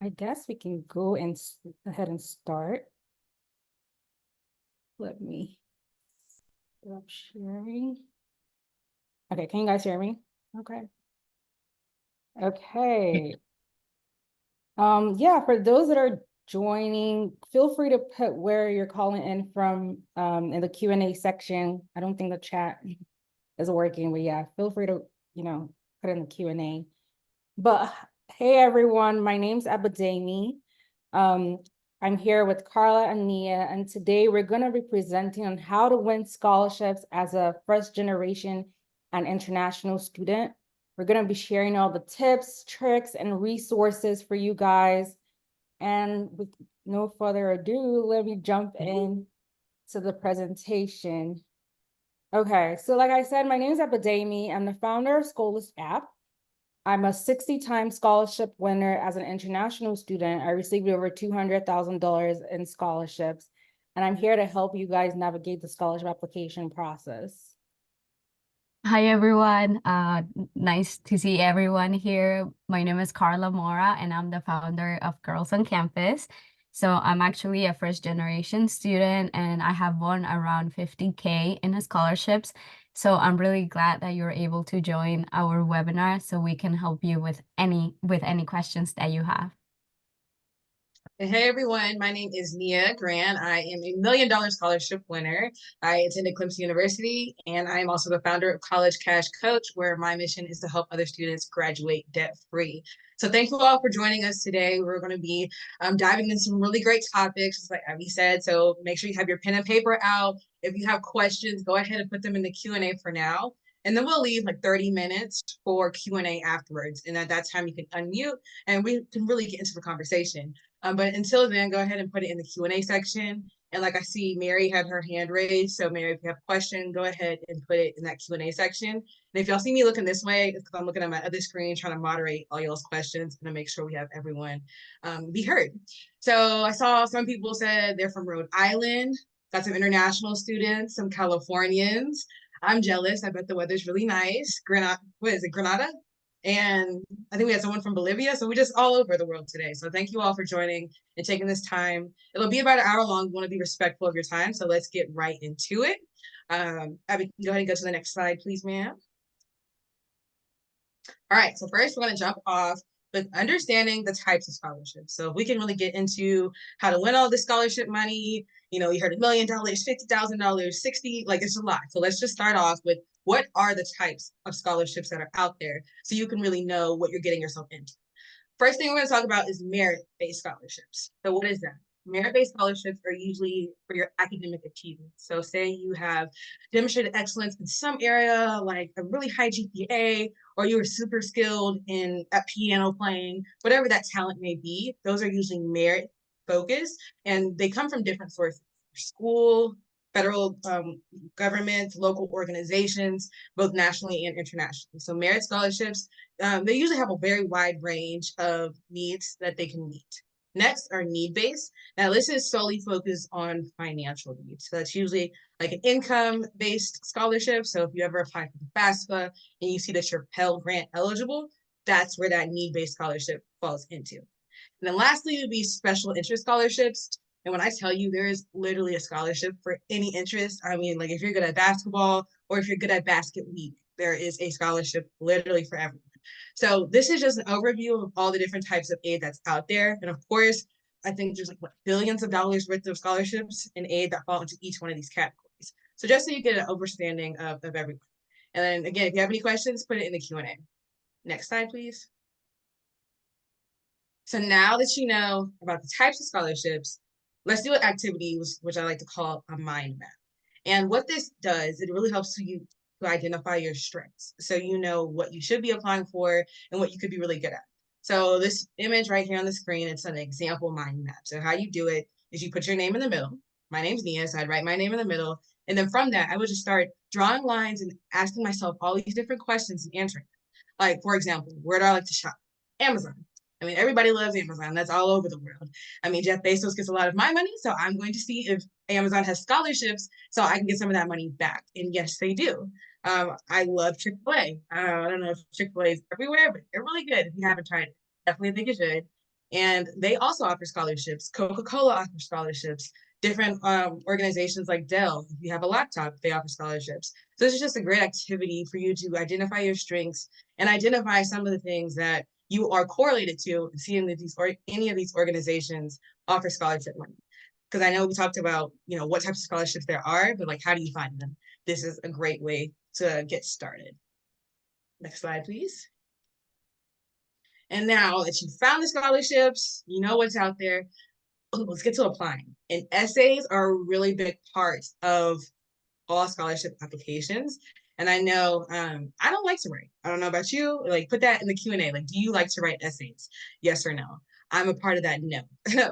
I guess we can go and ahead and start. Let me stop sharing. Okay, can you guys hear me? Okay. Okay. Yeah, for those that are joining, feel free to put where you're calling in from in the Q&A section. I don't think the chat is working, but yeah, feel free to, put in the Q&A. But hey everyone, my name's Abidemi. I'm here with Karla and Nia, and today we're going to be presenting on how to win scholarships as a first generation and international student. We're going to be sharing all the tips, tricks, and resources for you guys. And with no further ado, let me jump in to the presentation. Okay, so like I said, my name is Abidemi. I'm the founder of Scholist app. I'm a 60-time scholarship winner as an international student. I received over $200,000 in scholarships, and I'm here to help you guys navigate the scholarship application process. Hi, everyone. Nice to see everyone here. My name is Karla Mora, and I'm the founder of Girls on Campus. So I'm actually a first generation student, and I have won around 50K in scholarships. So I'm really glad that you're able to join our webinar so we can help you with any questions that you have. Hey everyone, my name is Nia Grant. I am a $1 million scholarship winner. I attended Clemson University, and I am also the founder of College Cash Coach, where my mission is to help other students graduate debt-free. So thank you all for joining us today. We're going to be diving into some really great topics, just like Abby said. So make sure you have your pen and paper out. If you have questions, go ahead and put them in the Q&A for now. And then we'll leave like 30 minutes for Q&A afterwards. And at that time, you can unmute and we can really get into the conversation. But until then, go ahead and put it in the Q&A section. And like I see Mary had her hand raised. So Mary, if you have a question, go ahead and put it in that Q&A section. And if y'all see me looking this way, it's because I'm looking at my other screen trying to moderate all y'all's questions and to make sure we have everyone be heard. So I saw some people said they're from Rhode Island, got some international students, some Californians. I'm jealous. I bet the weather's really nice. Granada, what is it, Granada? And I think we had someone from Bolivia. So we're just all over the world today. So thank you all for joining and taking this time. It'll be about an hour long. We want to be respectful of your time. So let's get right into it. Abby, go ahead and go to the next slide, please, ma'am. All right, so first we're going to jump off with understanding the types of scholarships. So if we can really get into how to win all the scholarship money, you heard $1 million, $50,000, 60, like it's a lot. So let's just start off with what are the types of scholarships that are out there so you can really know what you're getting yourself into. First thing we're going to talk about is merit-based scholarships. So what is that? Merit-based scholarships are usually for your academic achievements. So say you have demonstrated excellence in some area, like a really high GPA, or you were super skilled at piano playing, whatever that talent may be, those are usually merit focused, and they come from different sources: school, federal government, local organizations, both nationally and internationally. So merit scholarships, they usually have a very wide range of needs that they can meet. Next are need-based. Now this is solely focused on financial needs. So that's usually like an income-based scholarship. So if you ever apply for the FAFSA and you see that you're Pell Grant eligible, that's where that need-based scholarship falls into. And then lastly would be special interest scholarships. And when I tell you there is literally a scholarship for any interest, I mean, like if you're good at basketball or if you're good at basket weave, there is a scholarship literally for everyone. So this is just an overview of all the different types of aid that's out there. And of course, I think there's like billions of dollars worth of scholarships and aid that fall into each one of these categories. So just so you get an understanding of everyone. And then again, if you have any questions, put it in the Q&A. Next slide, please. So now that you know about the types of scholarships, let's do an activity, which I like to call a mind map. And what this does, it really helps you to identify your strengths. So you know what you should be applying for and what you could be really good at. So this image right here on the screen, it's an example mind map. So how you do it is you put your name in the middle. My name's Nia, so I'd write my name in the middle. And then from that, I would just start drawing lines and asking myself all these different questions and answering them. Like, for example, where do I like to shop? Amazon. I mean, everybody loves Amazon. That's all over the world. I mean, Jeff Bezos gets a lot of my money, so I'm going to see if Amazon has scholarships so I can get some of that money back. And yes, they do. I love Chick-fil-A. I don't know if Chick-fil-A is everywhere, but they're really good if you haven't tried it. Definitely think you should. And they also offer scholarships. Coca-Cola offers scholarships. Different organizations like Dell, if you have a laptop, they offer scholarships. So this is just a great activity for you to identify your strengths and identify some of the things that you are correlated to, and seeing that any of these organizations offer scholarship money. Because I know we talked about, what types of scholarships there are, but like, how do you find them? This is a great way to get started. Next slide, please. And now that you found the scholarships, you know what's out there, let's get to applying. And essays are a really big part of all scholarship applications. And I know I don't like to write. I don't know about you. Like, put that in the Q&A. Like, do you like to write essays? Yes or no? I'm a part of that, no.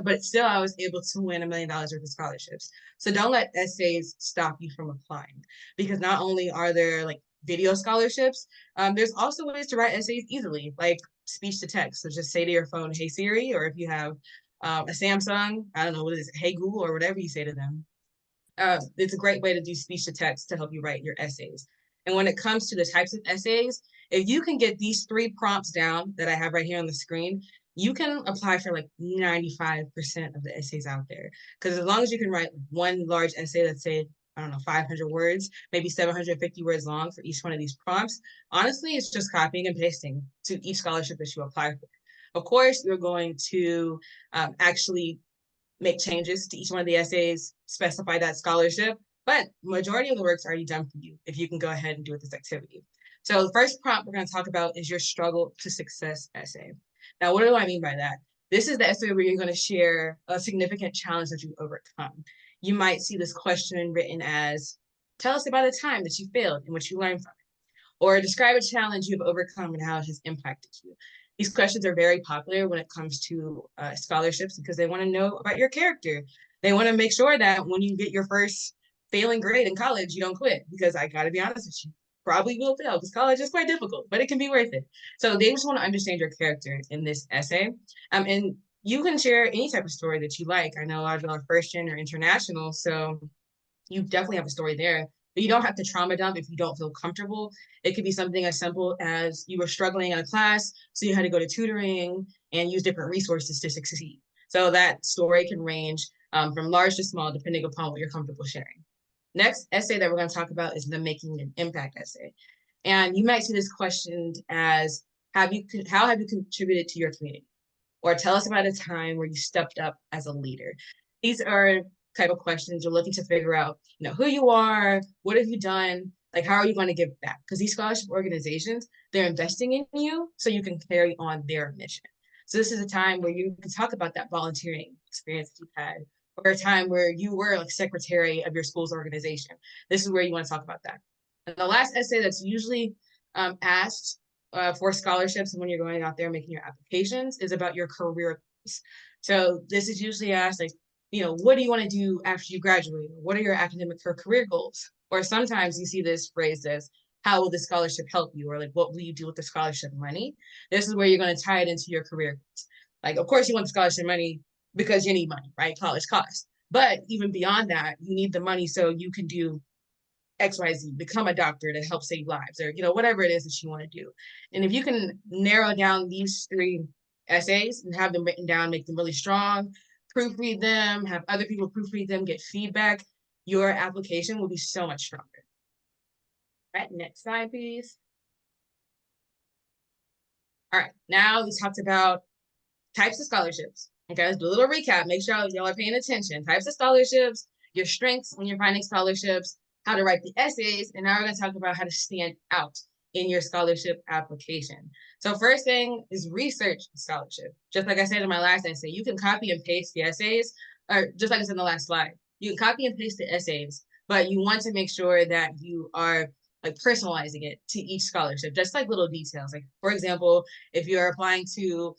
But still, I was able to win $1 million worth of scholarships. So don't let essays stop you from applying, because not only are there like video scholarships, there's also ways to write essays easily, like speech to text. So just say to your phone, hey Siri, or if you have a Samsung, I don't know, what is it, hey Google, or whatever you say to them. It's a great way to do speech to text to help you write your essays. And when it comes to the types of essays, if you can get these 3 prompts down that I have right here on the screen, you can apply for like 95% of the essays out there. Because as long as you can write one large essay that's, say, I don't know, 500 words, maybe 750 words long for each one of these prompts, honestly, it's just copying and pasting to each scholarship that you apply for. Of course, you're going to actually make changes to each one of the essays, specify that scholarship, but majority of the work's already done for you if you can go ahead and do this activity. So the first prompt we're going to talk about is your struggle to success essay. Now, what do I mean by that? This is the essay where you're going to share a significant challenge that you've overcome. You might see this question written as, tell us about a time that you failed and what you learned from it, or describe a challenge you've overcome and how it has impacted you. These questions are very popular when it comes to scholarships, because they want to know about your character. They want to make sure that when you get your first failing grade in college, you don't quit, because I got to be honest with you, probably will fail because college is quite difficult, but it can be worth it. So they just want to understand your character in this essay. And you can share any type of story that you like. I know a lot of you are first gen or international, so you definitely have a story there. But you don't have to trauma dump if you don't feel comfortable. It could be something as simple as you were struggling in a class, so you had to go to tutoring and use different resources to succeed. So that story can range from large to small, depending upon what you're comfortable sharing. Next essay that we're going to talk about is the making an impact essay. And you might see this questioned as, how have you contributed to your community? Or tell us about a time where you stepped up as a leader. These are type of questions you're looking to figure out, who you are, what have you done, like how are you going to give back? Because these scholarship organizations, they're investing in you so you can carry on their mission. So this is a time where you can talk about that volunteering experience that you've had, or a time where you were like secretary of your school's organization. This is where you want to talk about that. And the last essay that's usually asked for scholarships and when you're going out there making your applications is about your career goals. So this is usually asked like, what do you want to do after you graduate? What are your academic or career goals? Or sometimes you see this phrased as, how will the scholarship help you? Or like, what will you do with the scholarship money? This is where you're going to tie it into your career goals. Like, of course you want the scholarship money because you need money, right? College costs. But even beyond that, you need the money so you can do XYZ, become a doctor to help save lives, or whatever it is that you want to do. And if you can narrow down these 3 essays and have them written down, make them really strong, proofread them, have other people proofread them, get feedback, your application will be so much stronger. All right, next slide, please. All right, now we talked about types of scholarships. Okay, let's do a little recap. Make sure y'all are paying attention. Types of scholarships, your strengths when you're finding scholarships, how to write the essays, and now we're going to talk about how to stand out in your scholarship application. So first thing is research scholarship. Just like I said in my last essay, you can copy and paste the essays, or just like I said in the last slide, you can copy and paste the essays, but you want to make sure that you are like personalizing it to each scholarship, just like little details. Like, for example, if you're applying to,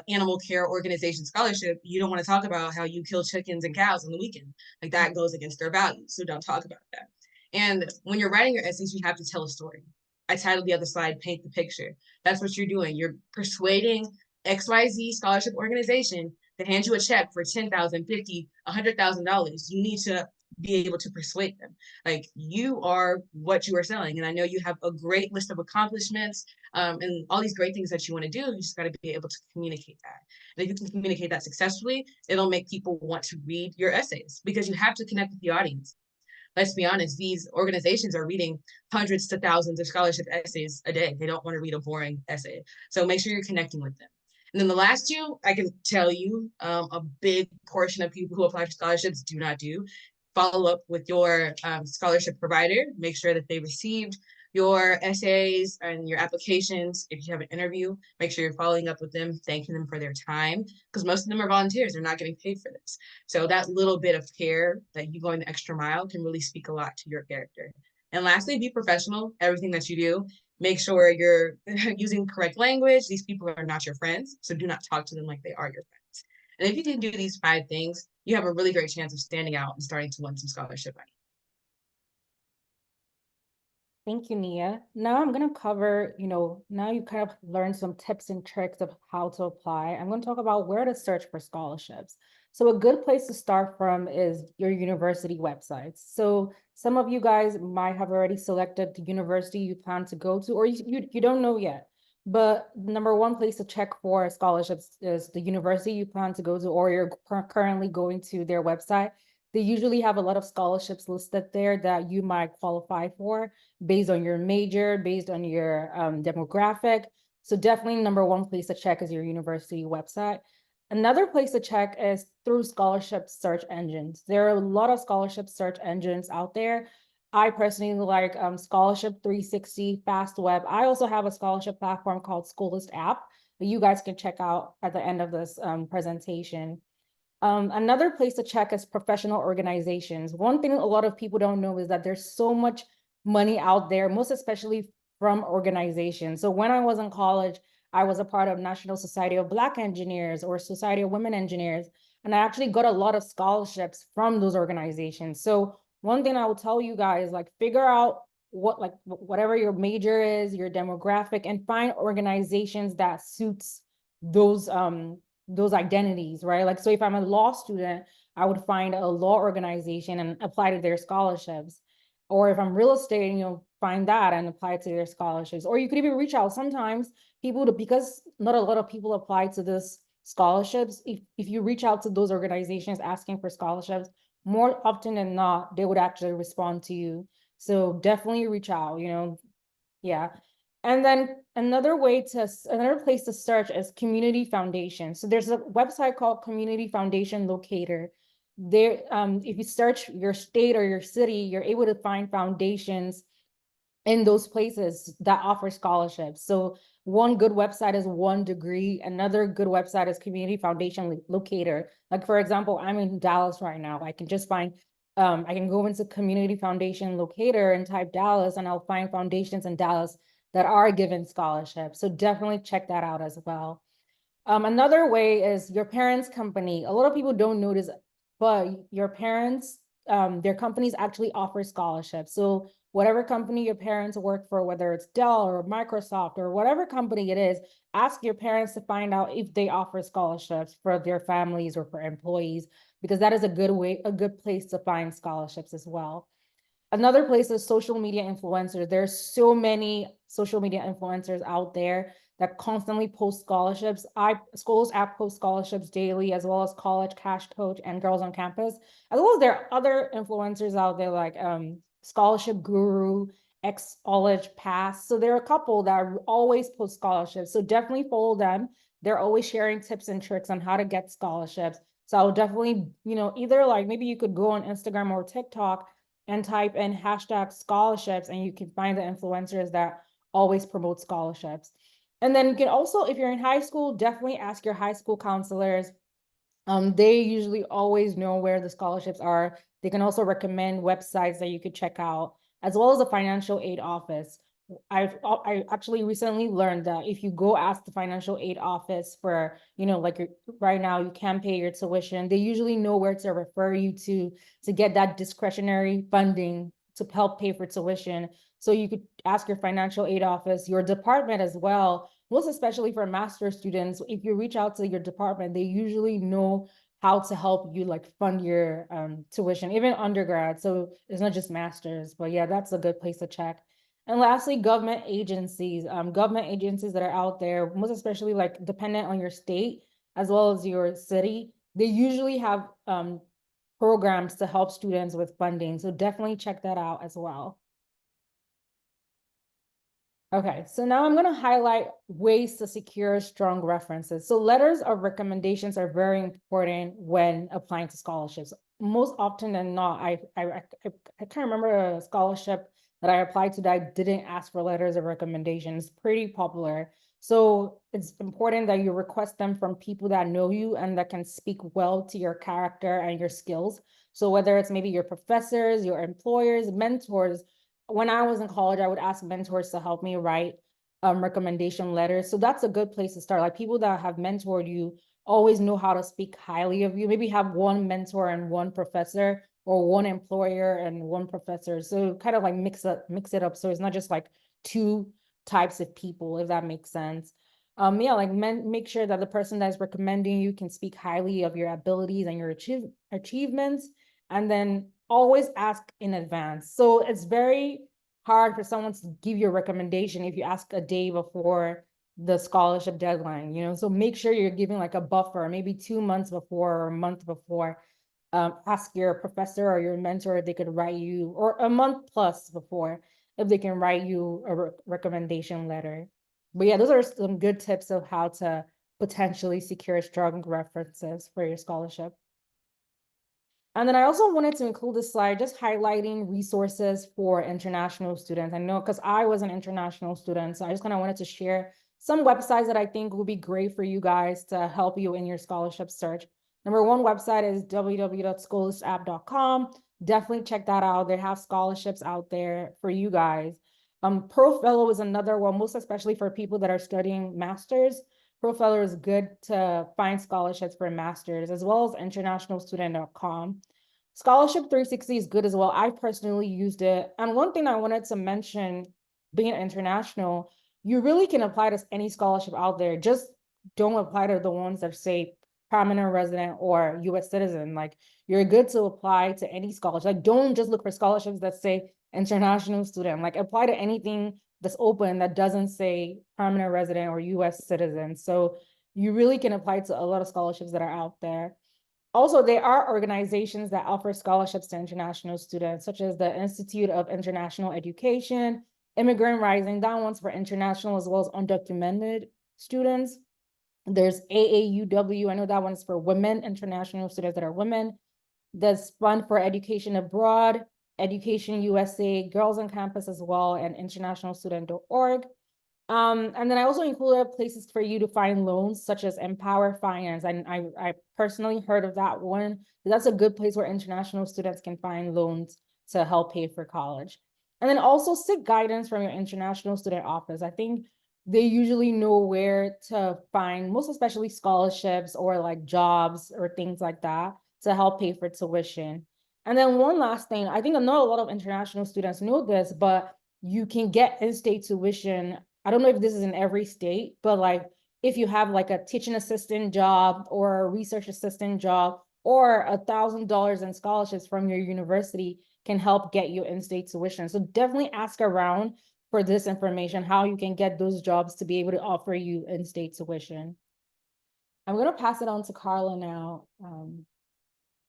animal care organization scholarship, you don't want to talk about how you kill chickens and cows on the weekend. Like that goes against their values. So don't talk about that. And when you're writing your essays, you have to tell a story. I titled the other slide, Paint the Picture. That's what you're doing. You're persuading XYZ scholarship organization to hand you a check for $10,000, $50,000, $100,000. You need to be able to persuade them. Like, you are what you are selling. And I know you have a great list of accomplishments and all these great things that you want to do. You just got to be able to communicate that. And if you can communicate that successfully, it'll make people want to read your essays, because you have to connect with the audience. Let's be honest, these organizations are reading hundreds to thousands of scholarship essays a day. They don't want to read a boring essay. So make sure you're connecting with them. And then the last two, I can tell you, a big portion of people who apply for scholarships do not do. Follow up with your scholarship provider. Make sure that they received your essays and your applications. If you have an interview, make sure you're following up with them, thanking them for their time, because most of them are volunteers. They're not getting paid for this. So that little bit of care, that you going the extra mile, can really speak a lot to your character. And lastly, be professional. Everything that you do, make sure you're using correct language. These people are not your friends, so do not talk to them like they are your friends. And if you can do these 5 things, you have a really great chance of standing out and starting to win some scholarship money. Thank you, Nia. Now I'm going to cover, now you kind of learned some tips and tricks of how to apply. I'm going to talk about where to search for scholarships. So a good place to start from is your university websites. So some of you guys might have already selected the university you plan to go to, or you don't know yet. But number one place to check for scholarships is the university you plan to go to, or you're currently going to their website. They usually have a lot of scholarships listed there that you might qualify for based on your major, based on your demographic. So definitely number one place to check is your university website. Another place to check is through scholarship search engines. There are a lot of scholarship search engines out there. I personally like Scholarship 360, FastWeb. I also have a scholarship platform called Scholist app that you guys can check out at the end of this presentation. Another place to check is professional organizations. One thing a lot of people don't know is that there's so much money out there, most especially from organizations. So when I was in college, I was a part of National Society of Black Engineers or Society of Women Engineers, and I actually got a lot of scholarships from those organizations. So one thing I will tell you guys, like, figure out whatever your major is, your demographic, and find organizations that suits those identities, right? Like, so if I'm a law student, I would find a law organization and apply to their scholarships. Or if I'm real estate, find that and apply to their scholarships. Or you could even reach out. Sometimes people, because not a lot of people apply to this scholarships, if you reach out to those organizations asking for scholarships, more often than not, they would actually respond to you. So definitely reach out, yeah. And then another place to search is Community Foundation. So there's a website called Community Foundation Locator. There, if you search your state or your city, you're able to find foundations in those places that offer scholarships. So one good website is One Degree. Another good website is Community Foundation Locator. Like, for example, I'm in Dallas right now. I can just find, I can go into Community Foundation Locator and type Dallas, and I'll find foundations in Dallas that are given scholarships. So definitely check that out as well. Another way is your parents' company. A lot of people don't notice, but your parents, their companies actually offer scholarships. So whatever company your parents work for, whether it's Dell or Microsoft or whatever company it is, ask your parents to find out if they offer scholarships for their families or for employees, because that is a good place to find scholarships as well. Another place is social media influencers. There's so many social media influencers out there that constantly post scholarships. Scholist app posts scholarships daily, as well as College Cash Coach and Girls on Campus, as well as there are other influencers out there like Scholarship Guru, X College Pass. So there are a couple that always post scholarships. So definitely follow them. They're always sharing tips and tricks on how to get scholarships. So I'll definitely, either like maybe you could go on Instagram or TikTok and type in #scholarships, and you can find the influencers that always promote scholarships. And then you can also, if you're in high school, definitely ask your high school counselors. They usually always know where the scholarships are. They can also recommend websites that you could check out, as well as a financial aid office. I actually recently learned that if you go ask the financial aid office for, like right now you can't pay your tuition, they usually know where to refer you to get that discretionary funding to help pay for tuition. So you could ask your financial aid office, your department as well, most especially for master's students. If you reach out to your department, they usually know how to help you like fund your tuition, even undergrad. So it's not just masters, but yeah, that's a good place to check. And lastly, government agencies that are out there, most especially like dependent on your state as well as your city, they usually have programs to help students with funding. So definitely check that out as well. Okay, so now I'm going to highlight ways to secure strong references. So letters of recommendations are very important when applying to scholarships. Most often than not, I can't remember a scholarship that I applied to that didn't ask for letters of recommendation. It's pretty popular. So it's important that you request them from people that know you and that can speak well to your character and your skills. So whether it's maybe your professors, your employers, mentors. When I was in college, I would ask mentors to help me write recommendation letters. So that's a good place to start. Like people that have mentored you always know how to speak highly of you. Maybe have one mentor and one professor, or one employer and one professor. So kind of like mix it up. So it's not just like two types of people, if that makes sense. Yeah, like make sure that the person that's recommending you can speak highly of your abilities and your achievements. And then always ask in advance. So it's very hard for someone to give you a recommendation if you ask a day before the scholarship deadline, so make sure you're giving like a buffer, maybe 2 months before or a month before. Ask your professor or your mentor if they could write you, or a month plus before, if they can write you a recommendation letter. But yeah, those are some good tips of how to potentially secure strong references for your scholarship. And then I also wanted to include this slide just highlighting resources for international students. I know because I was an international student, so I just kind of wanted to share some websites that I think will be great for you guys to help you in your scholarship search. Number one website is www.scholistapp.com. Definitely check that out. They have scholarships out there for you guys. ProFellow is another one, most especially for people that are studying masters. ProFellow is good to find scholarships for masters, as well as internationalstudent.com. Scholarship 360 is good as well. I personally used it. And one thing I wanted to mention, being international, you really can apply to any scholarship out there. Just don't apply to the ones that say permanent resident or US citizen. Like, you're good to apply to any scholarship. Like, don't just look for scholarships that say international student. Like, apply to anything that's open that doesn't say permanent resident or US citizen. So you really can apply to a lot of scholarships that are out there. Also, there are organizations that offer scholarships to international students, such as the Institute of International Education, Immigrant Rising. That one's for international as well as undocumented students. There's AAUW. I know that one's for women, international students that are women. There's Fund for Education Abroad, Education USA, Girls on Campus as well, and internationalstudent.org. And then I also included places for you to find loans, such as Empower Finance. And I personally heard of that one. That's a good place where international students can find loans to help pay for college. And then also seek guidance from your international student office. I think they usually know where to find, most especially scholarships or like jobs or things like that to help pay for tuition. And then one last thing, I think not a lot of international students know this, but you can get in-state tuition. I don't know if this is in every state, but like if you have like a teaching assistant job or a research assistant job, or $1,000 in scholarships from your university can help get you in-state tuition. So definitely ask around for this information, how you can get those jobs to be able to offer you in-state tuition. I'm going to pass it on to Karla now.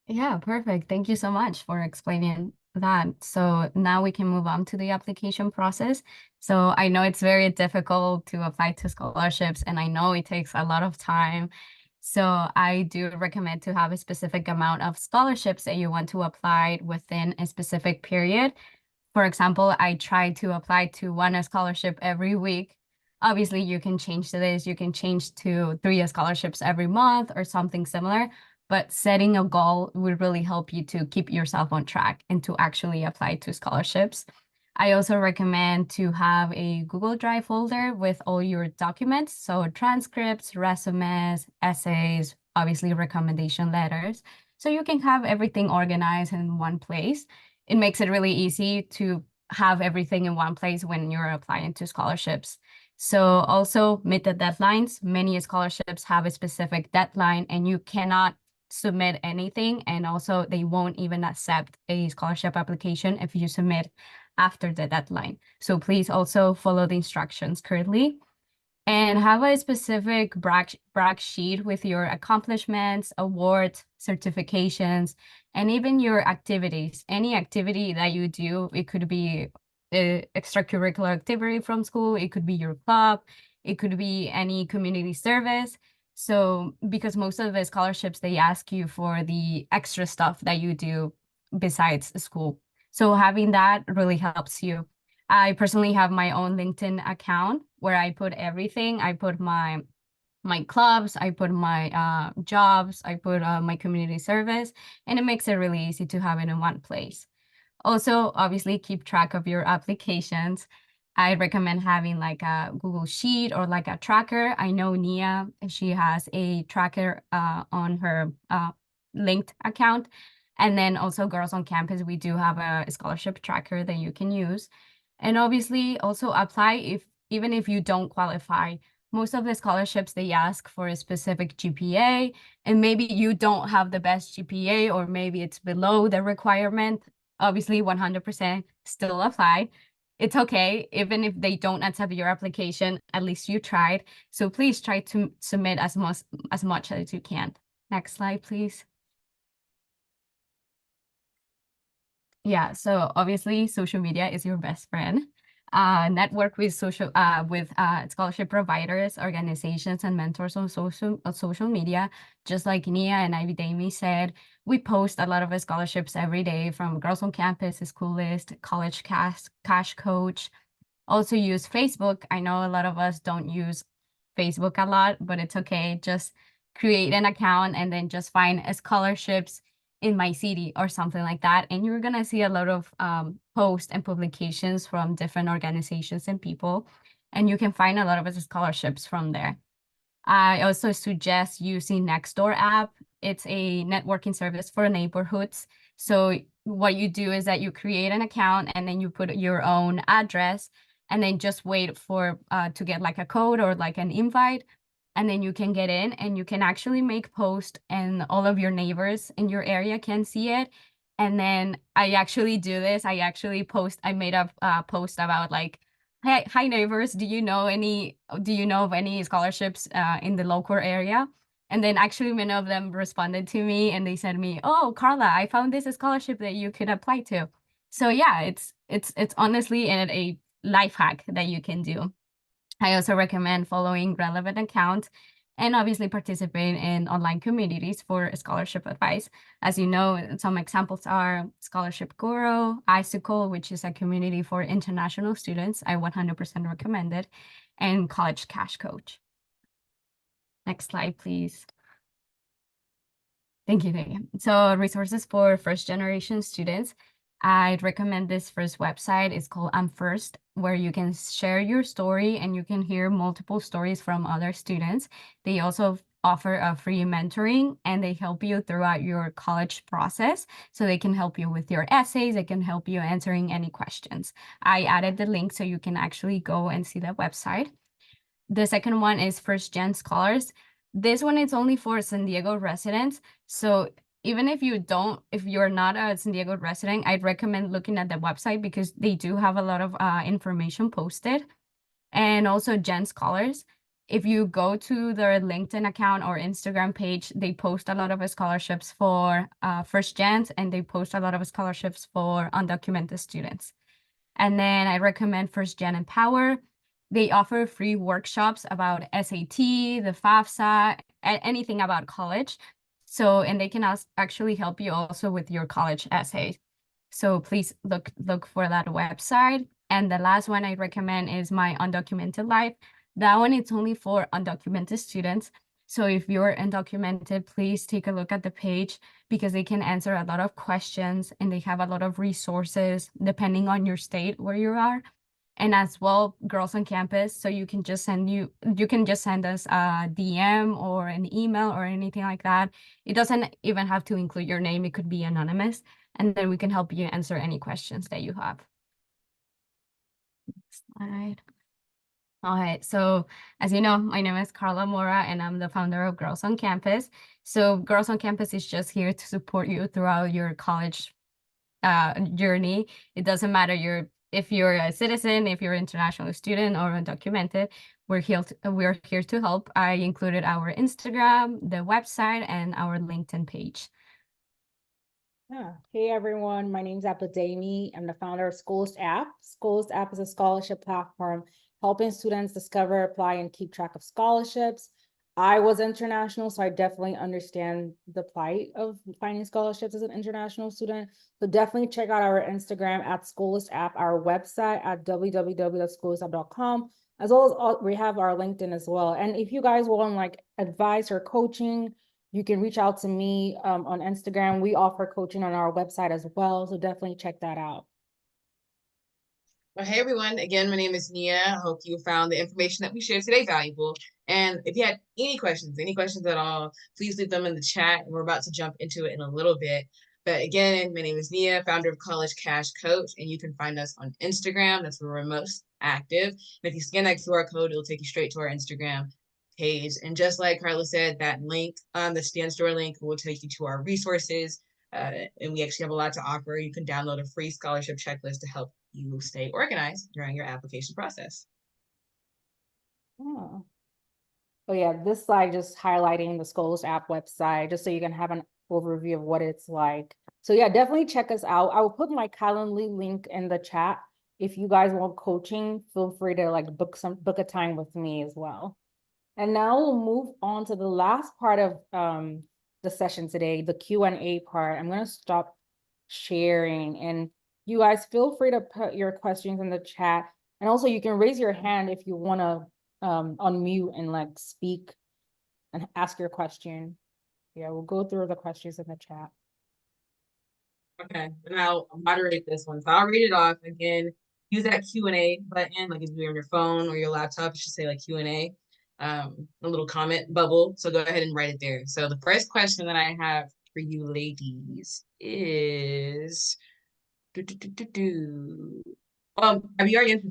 Yeah, perfect. Thank you so much for explaining that. So now we can move on to the application process. So I know it's very difficult to apply to scholarships, and I know it takes a lot of time. So I do recommend to have a specific amount of scholarships that you want to apply within a specific period. For example, I try to apply to one scholarship every week. Obviously, you can change to this. You can change to 3 scholarships every month or something similar. But setting a goal would really help you to keep yourself on track and to actually apply to scholarships. I also recommend to have a Google Drive folder with all your documents, so transcripts, resumes, essays, obviously recommendation letters, so you can have everything organized in one place. It makes it really easy to have everything in one place when you're applying to scholarships. So also meet the deadlines. Many scholarships have a specific deadline, and you cannot submit anything, and also they won't even accept a scholarship application if you submit after the deadline. So please also follow the instructions currently and have a specific brag sheet with your accomplishments, awards, certifications, and even your activities. Any activity that you do, it could be the extracurricular activity from school, it could be your club, it could be any community service. So because most of the scholarships, they ask you for the extra stuff that you do besides school. So having that really helps you. I personally have my own LinkedIn account where I put everything. I put my clubs, I put my jobs, I put my community service, and it makes it really easy to have it in one place. Also, obviously, keep track of your applications. I recommend having like a Google Sheet or like a tracker. I know Nia, she has a tracker on her linked account. And then also Girls on Campus, we do have a scholarship tracker that you can use. And obviously also apply even if you don't qualify. Most of the scholarships, they ask for a specific GPA, and maybe you don't have the best GPA, or maybe it's below the requirement. Obviously, 100% still apply. It's okay, even if they don't accept your application, at least you tried. So please try to submit as much as you can. Next slide, please. Yeah, so obviously social media is your best friend. Network with scholarship providers, organizations, and mentors on social media. Just like Nia and Abidemi said, we post a lot of scholarships every day from Girls on Campus, Scholist, College Cash Coach. Also use Facebook. I know a lot of us don't use Facebook a lot, but it's okay. Just create an account and then just find scholarships in my city or something like that. And you're going to see a lot of posts and publications from different organizations and people. And you can find a lot of scholarships from there. I also suggest using Nextdoor app. It's a networking service for neighborhoods. So what you do is that you create an account and then you put your own address and then just wait for to get like a code or like an invite. And then you can get in and you can actually make posts and all of your neighbors in your area can see it. And then I actually do this. I made a post about like, hey, hi neighbors, do you know of any scholarships in the local area? And then actually many of them responded to me and they said to me, oh, Karla, I found this scholarship that you could apply to. So yeah, it's honestly a life hack that you can do. I also recommend following relevant accounts and obviously participate in online communities for scholarship advice. As you know, some examples are Scholarship Guru, Icicle, which is a community for international students. I 100% recommend it, and College Cash Coach. Next slide, please. Thank you. So resources for first generation students. I'd recommend this first website. It's called I'm First, where you can share your story and you can hear multiple stories from other students. They also offer a free mentoring and they help you throughout your college process. So they can help you with your essays. They can help you answering any questions. I added the link so you can actually go and see that website. The second one is First Gen Scholars. This one is only for San Diego residents. So even if you're not a San Diego resident, I'd recommend looking at the website because they do have a lot of information posted. And also Gen Scholars, if you go to their LinkedIn account or Instagram page, they post a lot of scholarships for first gens and they post a lot of scholarships for undocumented students. And then I recommend First Gen Empower. They offer free workshops about SAT, the FAFSA, anything about college. So, and they can actually help you also with your college essays. So please look for that website. And the last one I recommend is My Undocumented Life. That one is only for undocumented students. So if you're undocumented, please take a look at the page because they can answer a lot of questions and they have a lot of resources depending on your state where you are. And as well, Girls on Campus, so you can just send us a DM or an email or anything like that. It doesn't even have to include your name. It could be anonymous, and then we can help you answer any questions that you have. Next slide. All right, so as you know, my name is Karla Mora and I'm the founder of Girls on Campus. So Girls on Campus is just here to support you throughout your college journey. It doesn't matter if you're a citizen, if you're an international student or undocumented, we're here to help. I included our Instagram, the website, and our LinkedIn page. Yeah. Hey everyone, my name's Abidemi. I'm the founder of Scholist app. Scholist app is a scholarship platform helping students discover, apply, and keep track of scholarships. I was international, so I definitely understand the plight of finding scholarships as an international student. So definitely check out our Instagram at Scholist app, our website at www.scolistapp.com, as well as we have our LinkedIn as well. And if you guys want like advice or coaching, you can reach out to me on Instagram. We offer coaching on our website as well, so definitely check that out. Well, hey everyone, again, my name is Nia. I hope you found the information that we shared today valuable. And if you had any questions at all, please leave them in the chat. And we're about to jump into it in a little bit. But again, my name is Nia, founder of College Cash Coach, and you can find us on Instagram. That's where we're most active. And if you scan that QR code, it'll take you straight to our Instagram page. And just like Karla said, that link, the Stan Store link, will take you to our resources. And we actually have a lot to offer. You can download a free scholarship checklist to help you stay organized during your application process. Oh. Oh yeah, this slide just highlighting the Scholist app website, just so you can have an overview of what it's like. So yeah, definitely check us out. I will put my Calendly link in the chat. If you guys want coaching, feel free to like book a time with me as well. And now we'll move on to the last part of the session today, the Q&A part. I'm gonna stop sharing, and you guys feel free to put your questions in the chat. And also you can raise your hand if you wanna unmute and like speak and ask your question. Yeah, we'll go through the questions in the chat. Okay, and I'll moderate this one. So I'll read it off again. Use that Q&A button, like if you're on your phone or your laptop, it should say like Q&A, a little comment bubble. So go ahead and write it there. So the first question that I have for you ladies is, have you already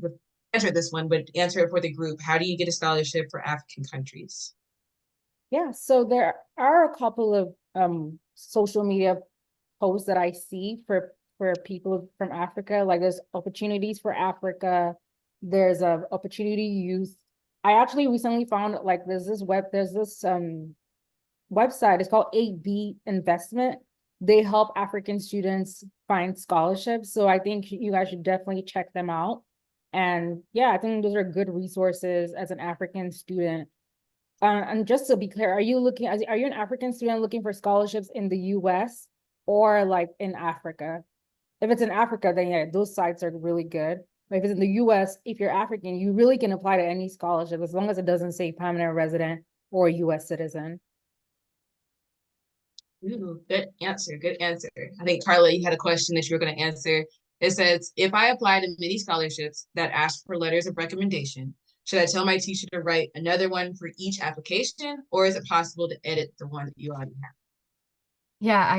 answered this one, but answer it for the group. How do you get a scholarship for African countries? Yeah, so there are a couple of social media posts that I see for people from Africa. Like there's opportunities for Africa. There's a opportunity youth. I actually recently found like there's this website. It's called 8B Investment. They help African students find scholarships. So I think you guys should definitely check them out. And yeah, I think those are good resources as an African student. And just to be clear, are you an African student looking for scholarships in the US or like in Africa? If it's in Africa, then yeah, those sites are really good. But if it's in the US, if you're African, you really can apply to any scholarship as long as it doesn't say permanent resident or US citizen. Ooh, good answer. Good answer. I think Karla, you had a question that you were going to answer. It says, if I apply to many scholarships that ask for letters of recommendation, should I tell my teacher to write another one for each application, or is it possible to edit the one that you already have? Yeah, I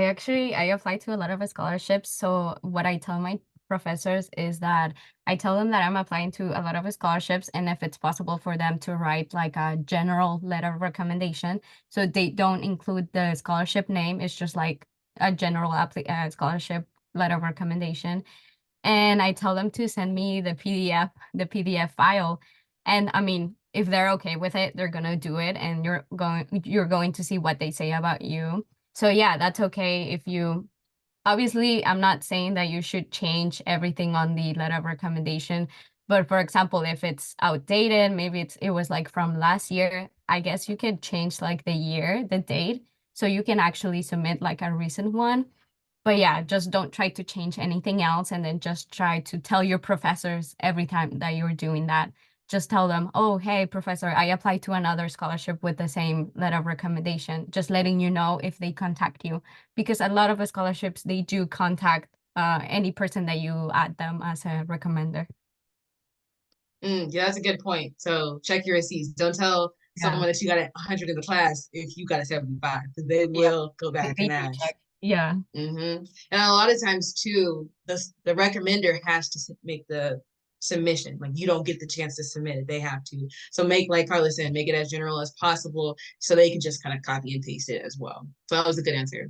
applied to a lot of scholarships. So what I tell my professors is that I tell them that I'm applying to a lot of scholarships, and if it's possible for them to write like a general letter of recommendation, so they don't include the scholarship name. It's just like a general scholarship letter of recommendation. And I tell them to send me the PDF file. And I mean, if they're okay with it, they're gonna do it, and you're going to see what they say about you. So yeah, that's okay if you, obviously, I'm not saying that you should change everything on the letter of recommendation, but for example, if it's outdated, maybe it was like from last year, I guess you could change like the year, the date, so you can actually submit like a recent one. But yeah, just don't try to change anything else, and then just try to tell your professors every time that you're doing that. Just tell them, oh, hey, professor, I applied to another scholarship with the same letter of recommendation, just letting you know if they contact you. Because a lot of scholarships, they do contact any person that you add them as a recommender. Yeah, that's a good point. So check your receipts. Don't tell someone that you got 100 in the class if you got a 75, because they will go back They and do ask. check. Yeah. And a lot of times too, the recommender has to make the submission. Like you don't get the chance to submit it, they have to. So make, like Karla said, make it as general as possible so they can just kind of copy and paste it as well. So that was a good answer.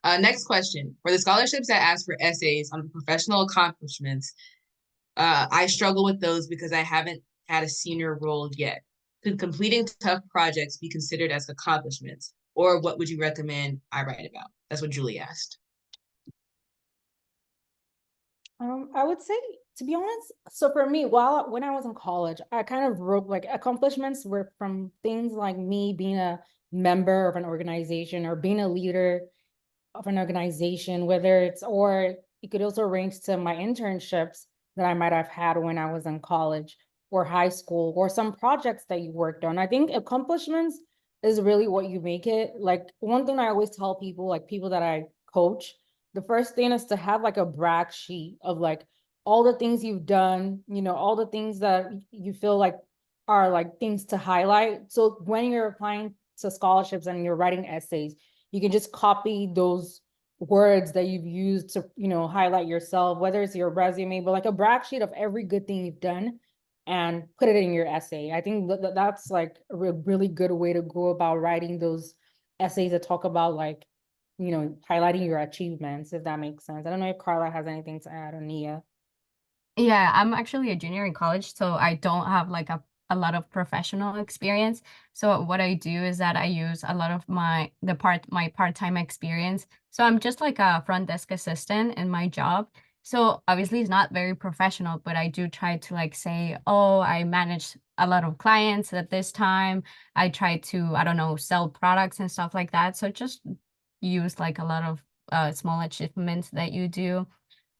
Next question. For the scholarships that ask for essays on professional accomplishments, I struggle with those because I haven't had a senior role yet. Could completing tough projects be considered as accomplishments? Or what would you recommend I write about? That's what Julie asked. I would say, to be honest, so for me, when I was in college, I kind of wrote like accomplishments were from things like me being a member of an organization or being a leader of an organization, whether it's, or it could also range to my internships that I might have had when I was in college or high school, or some projects that you worked on. I think accomplishments is really what you make it. Like one thing I always tell people, like people that I coach, the first thing is to have like a brag sheet of like all the things you've done, you know, all the things that you feel like are like things to highlight. So when you're applying to scholarships and you're writing essays, you can just copy those words that you've used to, you know, highlight yourself, whether it's your resume, but like a brag sheet of every good thing you've done and put it in your essay. I think that's like a really good way to go about writing those essays that talk about like, you know, highlighting your achievements, if that makes sense. I don't know if Karla has anything to add, or Nia. Yeah, I'm actually a junior in college, so I don't have like a lot of professional experience. So what I do is that I use a lot of my part-time experience. So I'm just like a front desk assistant in my job. So obviously it's not very professional, but I do try to like say, oh, I manage a lot of clients at this time. I try to, I don't know, sell products and stuff like that. So just use like a lot of small achievements that you do.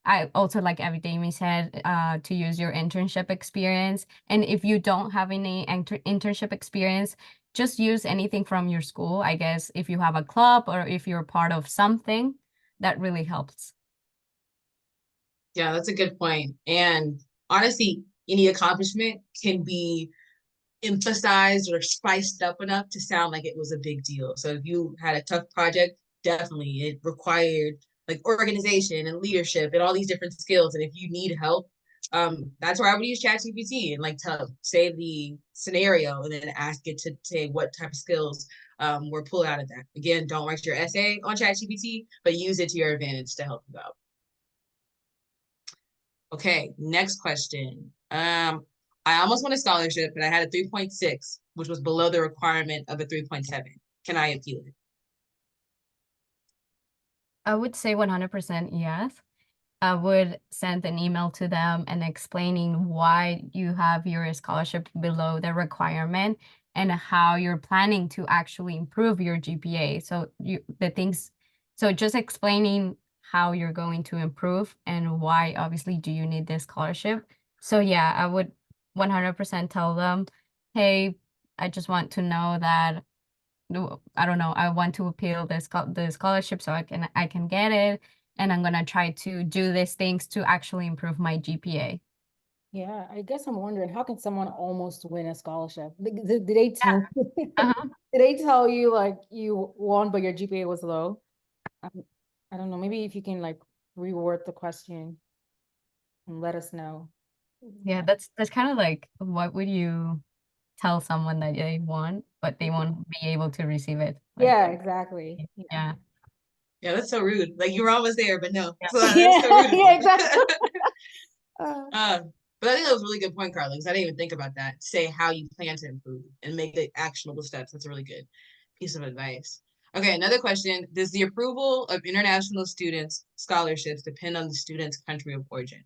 I also, like Abidemi said, to use your internship experience. And if you don't have any internship experience, just use anything from your school. I guess if you have a club or if you're part of something, that really helps. Yeah, that's a good point. And honestly, any accomplishment can be emphasized or spiced up enough to sound like it was a big deal. So if you had a tough project, definitely it required like organization and leadership and all these different skills. And if you need help, that's where I would use ChatGPT and like to say the scenario and then ask it to say what type of skills were pulled out of that. Again, don't write your essay on ChatGPT, but use it to your advantage to help you out. Okay, next question. I almost won a scholarship, but I had a 3.6, which was below the requirement of a 3.7. Can I appeal it? I would say 100% yes. I would send an email to them and explaining why you have your scholarship below the requirement and how you're planning to actually improve your GPA. So just explaining how you're going to improve and why obviously do you need this scholarship. So yeah, I would 100% tell them, hey, I just want to know that I don't know, I want to appeal the scholarship so I can get it, and I'm gonna try to do these things to actually improve my GPA. Yeah, I guess I'm wondering, how can someone almost win a scholarship? Did they tell Uh-huh. did they tell you like you won but your GPA was low? I don't know, maybe if you can like reword the question and let us know. Yeah, that's kind of like, what would you tell someone that they want, but they won't be able to receive it? Like, Yeah, exactly. Yeah. yeah. Yeah, that's so rude. Like you were almost there, but no. Yeah. So that's so rude of Yeah, you. exactly. But I think that was a really good point, Karla, because I didn't even think about that. Say how you plan to improve and make the actionable steps. That's a really good piece of advice. Okay, another question. Does the approval of international students' scholarships depend on the student's country of origin?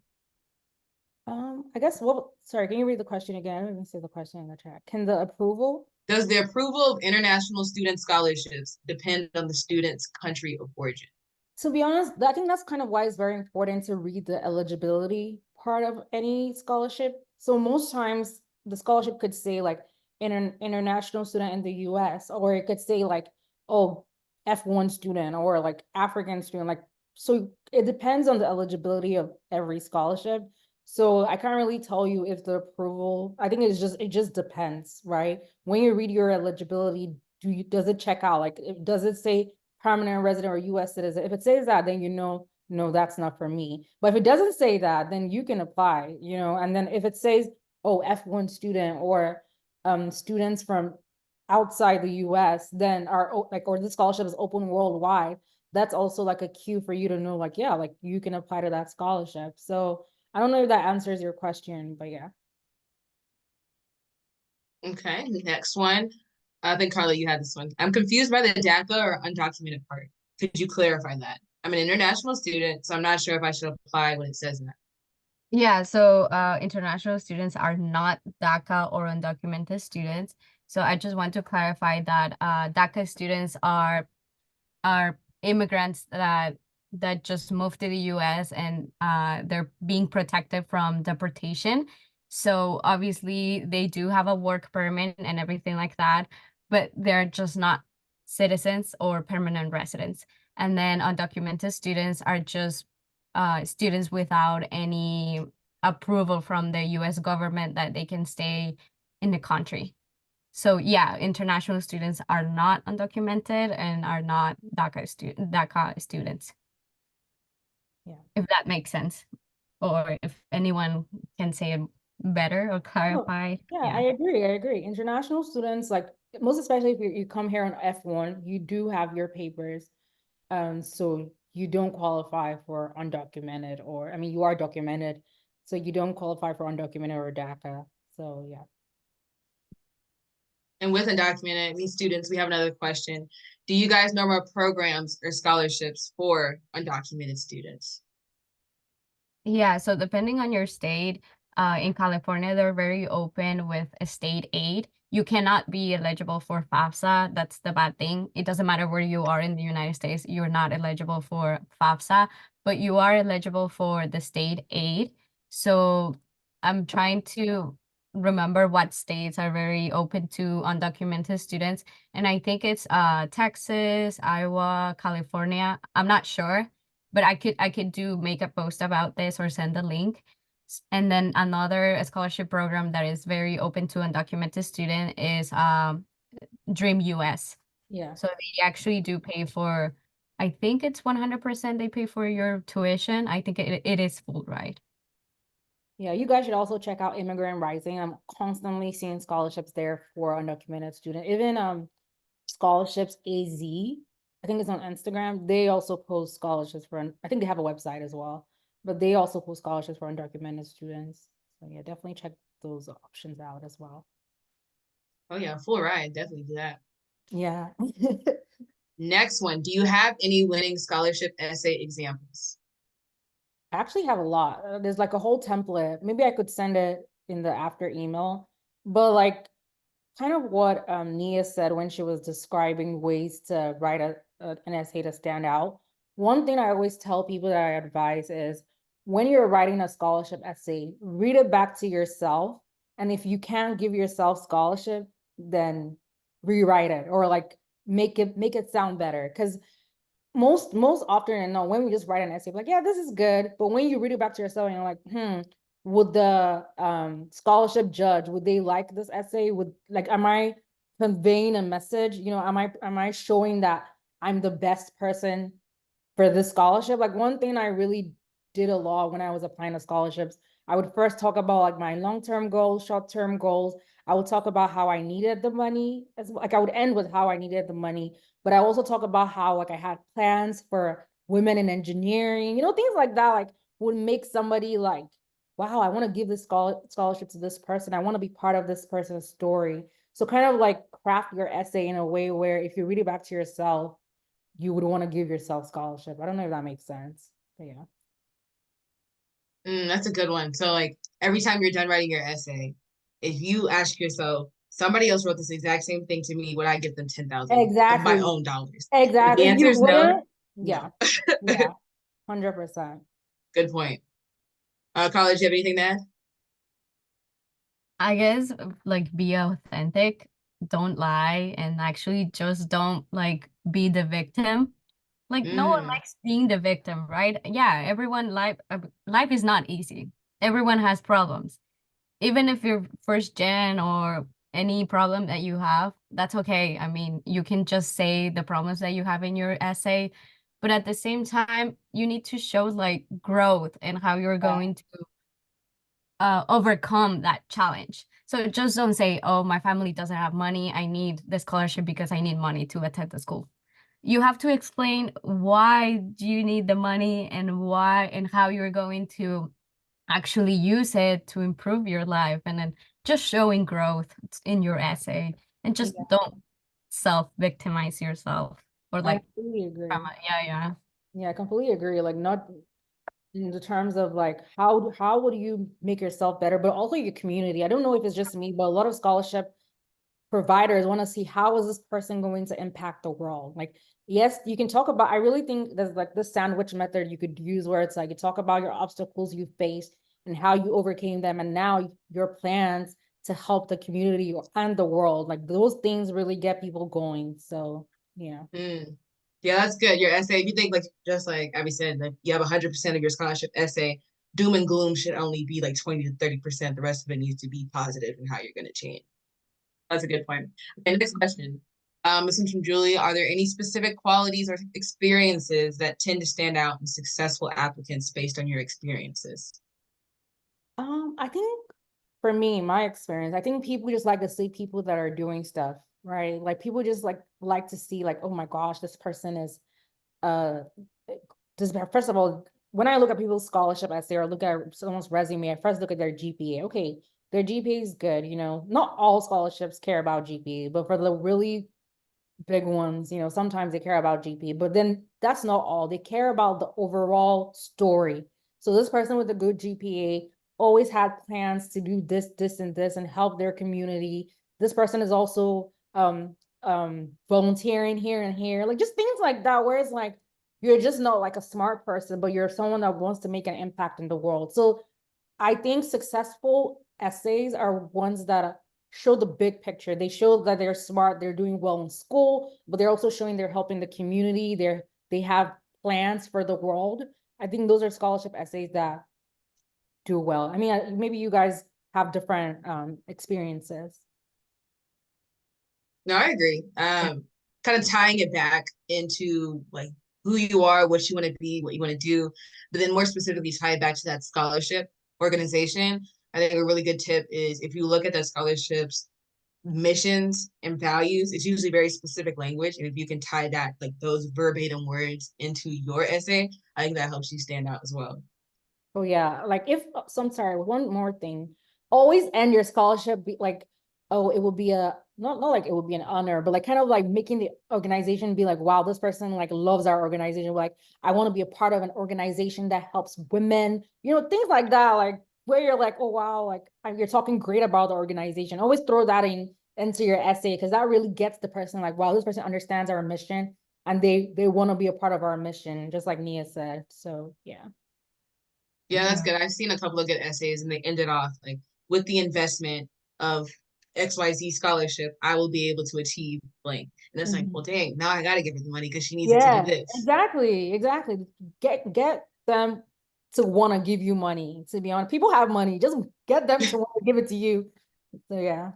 I guess, well, sorry, can you read the question again? I didn't even see the question in the chat. Can the approval? Does the approval of international student scholarships depend on the student's country of origin? To be honest, I think that's kind of why it's very important to read the eligibility part of any scholarship. So most times the scholarship could say like international student in the US, or it could say like, oh, F1 student or like African student. Like, so it depends on the eligibility of every scholarship. So I can't really tell you if the approval, I think it just depends, right? When you read your eligibility, does it check out? Like, does it say permanent resident or US citizen? If it says that, then you know no, that's not for me. But if it doesn't say that, then you can apply, you know, and then if it says, oh, F1 student or students from outside the US, then like, or the scholarship is open worldwide, that's also like a cue for you to know, like, yeah, like you can apply to that scholarship. So I don't know if that answers your question, but yeah. Okay, next one. I think Carla, you had this one. I'm confused by the DACA or undocumented part. Could you clarify that? I'm an international student, so I'm not sure if I should apply when it says that. Yeah, so international students are not DACA or undocumented students. So I just want to clarify that DACA students are immigrants that just moved to the US and they're being protected from deportation. So obviously they do have a work permit and everything like that, but they're just not citizens or permanent residents. And then undocumented students are just students without any approval from the US government that they can stay in the country. So yeah, international students are not undocumented and are not DACA students. Yeah. If that makes sense, or if anyone can say it better or clarify. Yeah, I agree. International students, like most especially if you come here on F1, you do have your papers. So you don't qualify for undocumented, or I mean you are documented, so you don't qualify for undocumented or DACA. So yeah. And with undocumented, these students, we have another question. Do you guys know more programs or scholarships for undocumented students? Yeah, so depending on your state, in California, they're very open with a state aid. You cannot be eligible for FAFSA. That's the bad thing. It doesn't matter where you are in the United States, you're not eligible for FAFSA, but you are eligible for the state aid. So I'm trying to remember what states are very open to undocumented students. And I think it's Texas, Iowa, California. I'm not sure, but I could make a post about this or send a link. And then another scholarship program that is very open to undocumented student is Dream US. Yeah. So they actually do pay for, I think it's 100% they pay for your tuition. I think it is full ride. Yeah, you guys should also check out Immigrant Rising. I'm constantly seeing scholarships there for undocumented student. Even scholarships AZ, I think it's on Instagram. They also post scholarships for, I think they have a website as well, but they also post scholarships for undocumented students. So yeah, definitely check those options out as well. Oh yeah, full ride, definitely do that. Yeah. Next one, do you have any winning scholarship essay examples? I actually have a lot. There's like a whole template. Maybe I could send it in the after email, but like kind of what Nia said when she was describing ways to write an essay to stand out. One thing I always tell people that I advise is when you're writing a scholarship essay, read it back to yourself. And if you can't give yourself scholarship, then rewrite it or like make it sound better. Because most often and not when we just write an essay, like, yeah, this is good. But when you read it back to yourself and you're like, would the scholarship judge, would they like this essay? Would like, am I conveying a message? You know, am I showing that I'm the best person for this scholarship? Like one thing I really did a lot when I was applying to scholarships, I would first talk about like my long-term goals, short-term goals. I would talk about how I needed the money, as like I would end with how I needed the money, but I also talk about how like I had plans for women in engineering, you know, things like that, like would make somebody like, wow, I want to give this scholarship to this person. I want to be part of this person's story. So kind of like craft your essay in a way where if you read it back to yourself, you would want to give yourself scholarship. I don't know if that makes sense, but yeah. That's a good one. So like every time you're done writing your essay, if you ask yourself, somebody else wrote this exact same thing to me, would I give them 10,000 of my Exactly. own dollars? If the Exactly. answer You is no, wouldn't? Yeah. no. Yeah. 100%. Good point. Carla, do you have anything to add? I guess like be authentic, don't lie, and actually just don't like be the victim. Like no one likes being the victim, right? Yeah, everyone life is not easy. Everyone has problems. Even if you're first gen or any problem that you have, that's okay. I mean, you can just say the problems that you have in your essay, but at the same time, you need to show like growth and how you're going to overcome that challenge. So just don't say, oh, my family doesn't have money. I need the scholarship because I need money to attend the school. You have to explain why do you need the money and why and how you're going to actually use it to improve your life, and then just showing growth in your essay, and just Yeah, don't self-victimize yourself or I like completely agree. yeah. Yeah, I completely agree. Like not in the terms of like how would you make yourself better, but also your community. I don't know if it's just me, but a lot of scholarship providers want to see how is this person going to impact the world. Like, yes, you can talk about, I really think there's like this sandwich method you could use where it's like you talk about your obstacles you faced and how you overcame them, and now your plans to help the community and the world. Like those things really get people going. So yeah. Mm. Yeah, that's good. Your essay, if you think like just like Abby said, like you have 100% of your scholarship essay, doom and gloom should only be like 20 to 30%. The rest of it needs to be positive and how you're going to change. That's a good point. Okay, next question. This one's from Julie. Are there any specific qualities or experiences that tend to stand out in successful applicants based on your experiences? I think for me, my experience, I think people just like to see people that are doing stuff, right? Like people just like to see like, oh my gosh, this person is uh just first of all, when I look at people's scholarship essay or look at someone's resume, I first look at their GPA. Okay, their GPA is good, you know. Not all scholarships care about GPA, but for the really big ones, you know, sometimes they care about GPA, but then that's not all. They care about the overall story. So this person with a good GPA always had plans to do this, this, and this and help their community. This person is also volunteering here and here, like just things like that, where it's like you're just not like a smart person, but you're someone that wants to make an impact in the world. So I think successful essays are ones that show the big picture. They show that they're smart, they're doing well in school, but they're also showing they're helping the community. They have plans for the world. I think those are scholarship essays that do well. I mean, maybe you guys have different experiences. No, I agree. Kind of tying it back into like who you are, what you want to be, what you want to do, but then more specifically tie it back to that scholarship organization. I think a really good tip is if you look at that scholarship's missions and values, it's usually very specific language. And if you can tie that, like those verbatim words into your essay, I think that helps you stand out as well. Oh yeah, like if so, I'm sorry, one more thing. Always end your scholarship be like, oh, it will be a not like it would be an honor, but like kind of like making the organization be like, wow, this person like loves our organization. Like, I want to be a part of an organization that helps women, you know, things like that. Like where you're like, oh wow, like you're talking great about the organization. Always throw that in into your essay because that really gets the person like, wow, this person understands our mission and they want to be a part of our mission, just like Nia said. So yeah. Yeah, that's good. I've seen a couple of good essays and they ended off like with the investment of XYZ scholarship, I will be able to achieve blank. And it's like, well, dang, now I gotta give her the money because she needs it to do Yeah, this. exactly. Get them to want to give you money. To be honest, people have money. Just get them to want to give it to you. So yeah.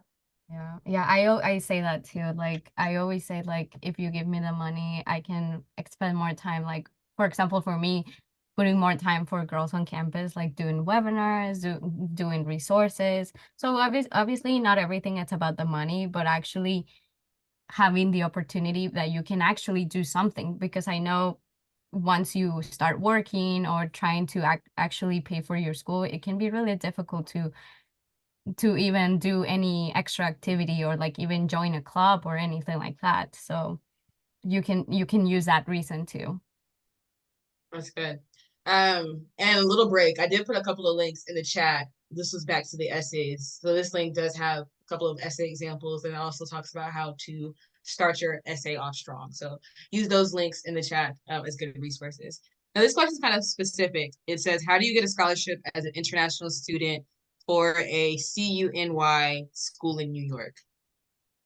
Yeah, I say that too. Like I always say like if you give me the money, I can expend more time. Like for example, for me, putting more time for girls on campus, like doing webinars, doing resources. So obviously not everything it's about the money, but actually having the opportunity that you can actually do something, because I know once you start working or trying to actually pay for your school, it can be really difficult to even do any extra activity or like even join a club or anything like that. So you can use that reason too. That's good. And a little break. I did put a couple of links in the chat. This was back to the essays. So this link does have a couple of essay examples and it also talks about how to start your essay off strong. So use those links in the chat as good resources. Now this question is kind of specific. It says, how do you get a scholarship as an international student for a CUNY school in New York?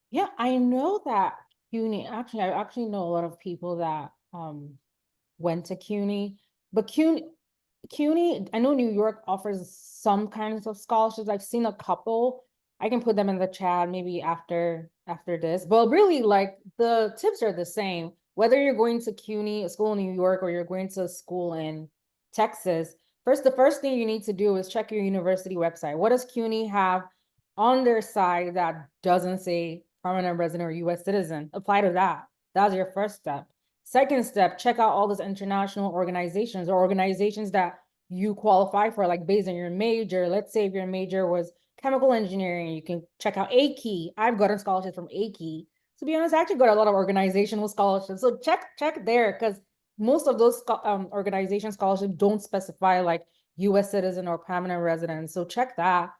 Yeah, I know that CUNY, actually, I actually know a lot of people that went to CUNY, but CUNY, I know New York offers some kinds of scholarships. I've seen a couple. I can put them in the chat maybe after this. But really, like the tips are the same. whether you're going to CUNY, a school in New York, or you're going to a school in Texas, the first thing you need to do is check your university website. What does CUNY have on their side that doesn't say permanent resident or US citizen? Apply to that. That's your first step. Second step, check out all those international organizations or organizations that you qualify for, like based on your major. Let's say if your major was chemical engineering, you can check out AKEY. I've gotten scholarships from AKEY. To be honest, I actually got a lot of organizational scholarships. So check there, because most of those organization scholarships don't specify like US citizen or permanent resident. So check that.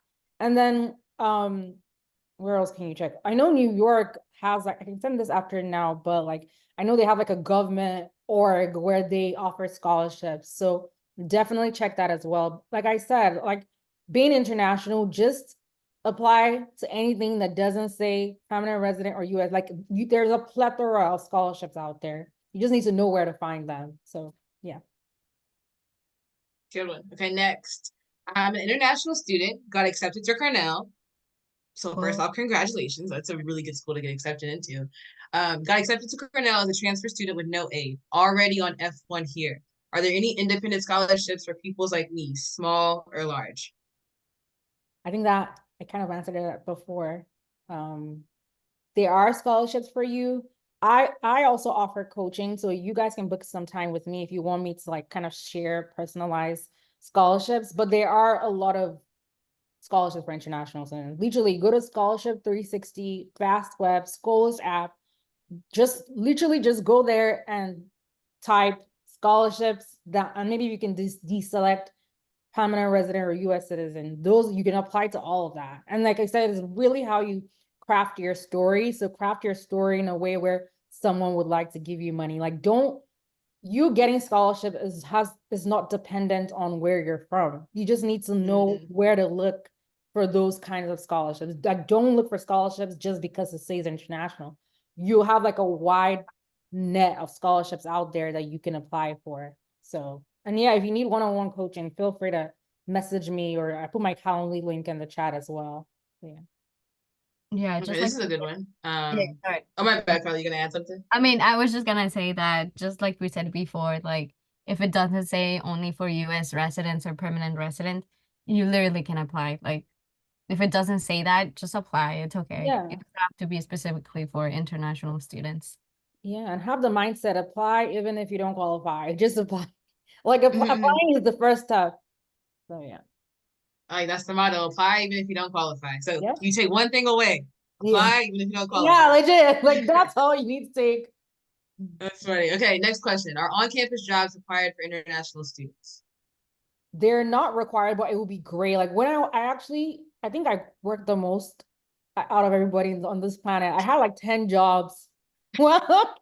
And then where else can you check? I know New York has, like, I can send this after now, but like I know they have like a government org where they offer scholarships. So definitely check that as well. Like I said, like being international, just apply to anything that doesn't say permanent resident or US. Like there's a plethora of scholarships out there. You just need to know where to find them. So yeah. Good one. Okay, next. I'm an international student, got accepted to Cornell. So first off, congratulations. That's a really good school to get accepted into. Got accepted to Cornell as a transfer student with no aid, already on F1 here. Are there any independent scholarships for pupils like me, small or large? I think that I kind of answered it before. There are scholarships for you. I also offer coaching, so you guys can book some time with me if you want me to like kind of share personalized scholarships, but there are a lot of scholarships for international students. Literally go to Scholarship 360, Fast Web, Scholist app. Literally just go there and type scholarships that, and maybe you can deselect permanent resident or US citizen. Those you can apply to all of that. And like I said, it's really how you craft your story. So craft your story in a way where someone would like to give you money. Like you getting scholarship is not dependent on where you're from. You just need to know where to look for those kinds of scholarships. Like don't look for scholarships just because it says international. You have like a wide net of scholarships out there that you can apply for. So, and yeah, if you need one-on-one coaching, feel free to message me, or I put my Calendly link in the chat as well. Yeah. Yeah, Okay, just this like is a good one. sorry. Oh, my bad, Carla, you gonna add something? I mean, I was just gonna say that just like we said before, like if it doesn't say only for US residents or permanent resident, you literally can apply. Like if it doesn't say that, just apply. It's okay. Yeah. It doesn't have to be specifically for international students. Yeah, and have the mindset, apply even if you don't qualify. Just apply. Like applying is the first step. So yeah. Like that's the motto. Apply even if you don't qualify. So Yeah. you take one thing away. Apply even if you don't qualify. Yeah, legit. Like that's all you need to take. That's funny. Okay, next question. Are on-campus jobs required for international students? They're not required, but it would be great. Like when I think I worked the most out of everybody on this planet. I had like 10 jobs. Well,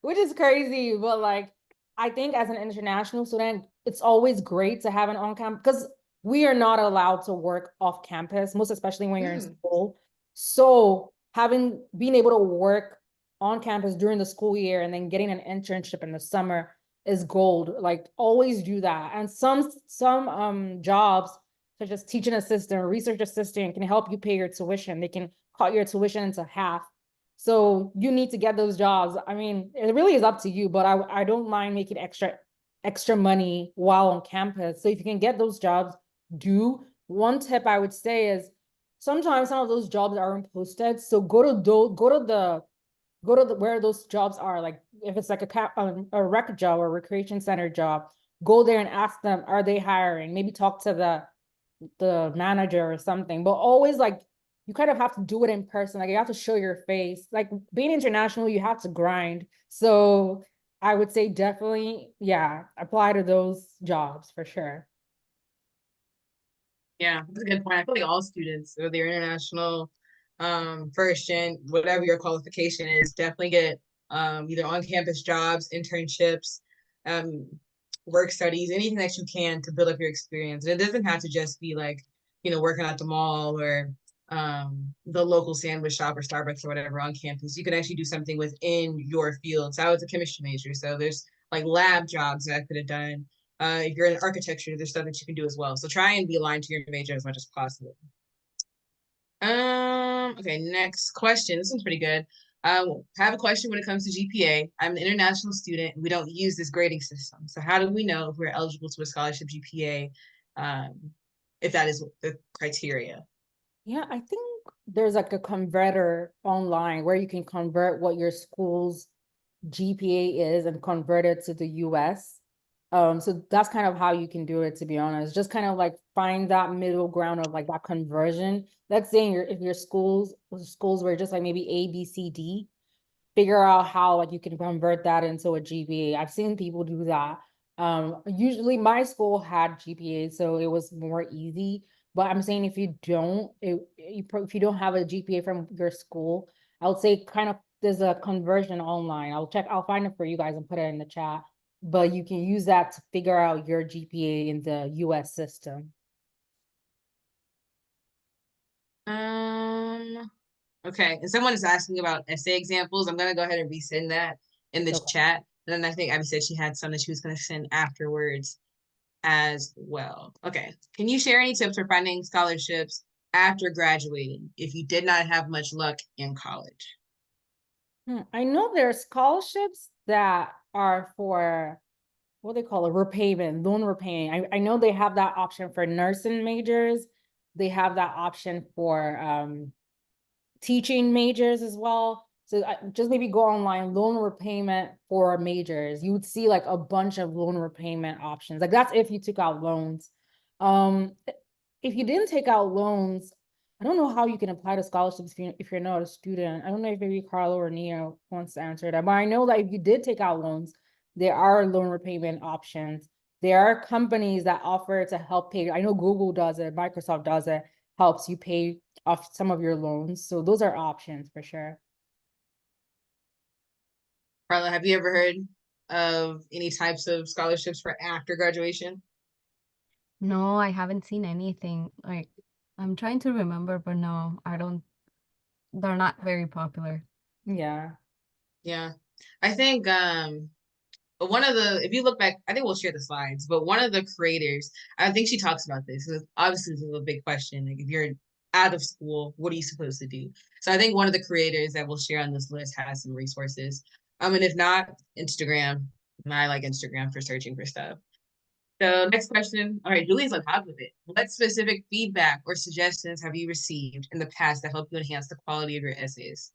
which is crazy, but like I think as an international student, it's always great to have an on-campus, because we are not allowed to work off campus, most especially when you're in school. So being able to work on campus during the school year and then getting an internship in the summer is gold. Like always do that. And some jobs such as teaching assistant or research assistant can help you pay your tuition. They can cut your tuition into half. So you need to get those jobs. I mean, it really is up to you, but I don't mind making extra money while on campus. So if you can get those jobs, do. One tip I would say is sometimes some of those jobs aren't posted. So go to where those jobs are. Like if it's like a rec job or recreation center job, go there and ask them, are they hiring? Maybe talk to the manager or something. But always like you kind of have to do it in person. Like you have to show your face. Like being international, you have to grind. So I would say definitely, yeah, apply to those jobs for sure. Yeah, that's a good point. I feel like all students, whether you're international, first gen, whatever your qualification is, definitely get either on-campus jobs, internships, work studies, anything that you can to build up your experience. And it doesn't have to just be like, working at the mall or the local sandwich shop or Starbucks or whatever on campus. You can actually do something within your field. So I was a chemistry major, so there's like lab jobs that I could have done. If you're in architecture, there's stuff that you can do as well. So try and be aligned to your major as much as possible. Okay, next question. This one's pretty good. I have a question when it comes to GPA. I'm an international student. We don't use this grading system. So how do we know if we're eligible to a scholarship GPA, if that is the criteria? Yeah, I think there's like a converter online where you can convert what your school's GPA is and convert it to the US. So that's kind of how you can do it, to be honest. Just kind of like find that middle ground of like that conversion. Let's say if your schools were just like maybe A, B, C, D, figure out how like you can convert that into a GPA. I've seen people do that. Usually my school had GPA, so it was more easy. But I'm saying if you don't, if you don't have a GPA from your school, I would say kind of there's a conversion online. I'll find it for you guys and put it in the chat. But you can use that to figure out your GPA in the US system. Okay, and someone is asking about essay examples. I'm gonna go ahead and resend that in the Okay. chat. And then I think Abby said she had some that she was gonna send afterwards as well. Okay, can you share any tips for finding scholarships after graduating if you did not have much luck in college? I know there are scholarships that are for what they call a repayment, loan repayment. I know they have that option for nursing majors. They have that option for teaching majors as well. So just maybe go online, loan repayment for majors. You would see like a bunch of loan repayment options. Like that's if you took out loans. If you didn't take out loans, I don't know how you can apply to scholarships if you're not a student. I don't know if maybe Carla or Nia wants to answer that, but I know that if you did take out loans, there are loan repayment options. There are companies that offer to help pay. I know Google does it, Microsoft does it, helps you pay off some of your loans. So those are options for sure. Carla, have you ever heard of any types of scholarships for after graduation? No, I haven't seen anything. Like, I'm trying to remember, but no, I don't. They're not very popular. Yeah. Yeah, I think but one of the, if you look back, I think we'll share the slides, but one of the creators, I think she talks about this. Obviously, this is a big question. Like, if you're out of school, what are you supposed to do? So I think one of the creators that we'll share on this list has some resources. And if not, Instagram. And I like Instagram for searching for stuff. So next question. All right, Julie's on top of it. What specific feedback or suggestions have you received in the past that help you enhance the quality of your essays?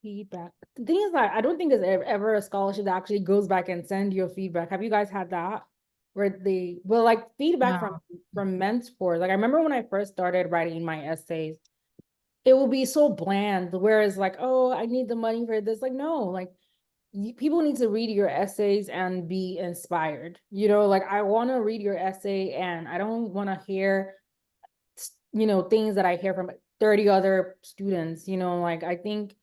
Feedback. The thing is, like, I don't think there's ever a scholarship that actually goes back and send you a feedback. Have you guys had that? Where well, like feedback No. from mentors. Like I remember when I first started writing my essays, it will be so bland. Whereas like, oh, I need the money for this. Like, no, like people need to read your essays and be inspired. Like I want to read your essay and I don't want to hear, things that I hear from 30 other students. Like I think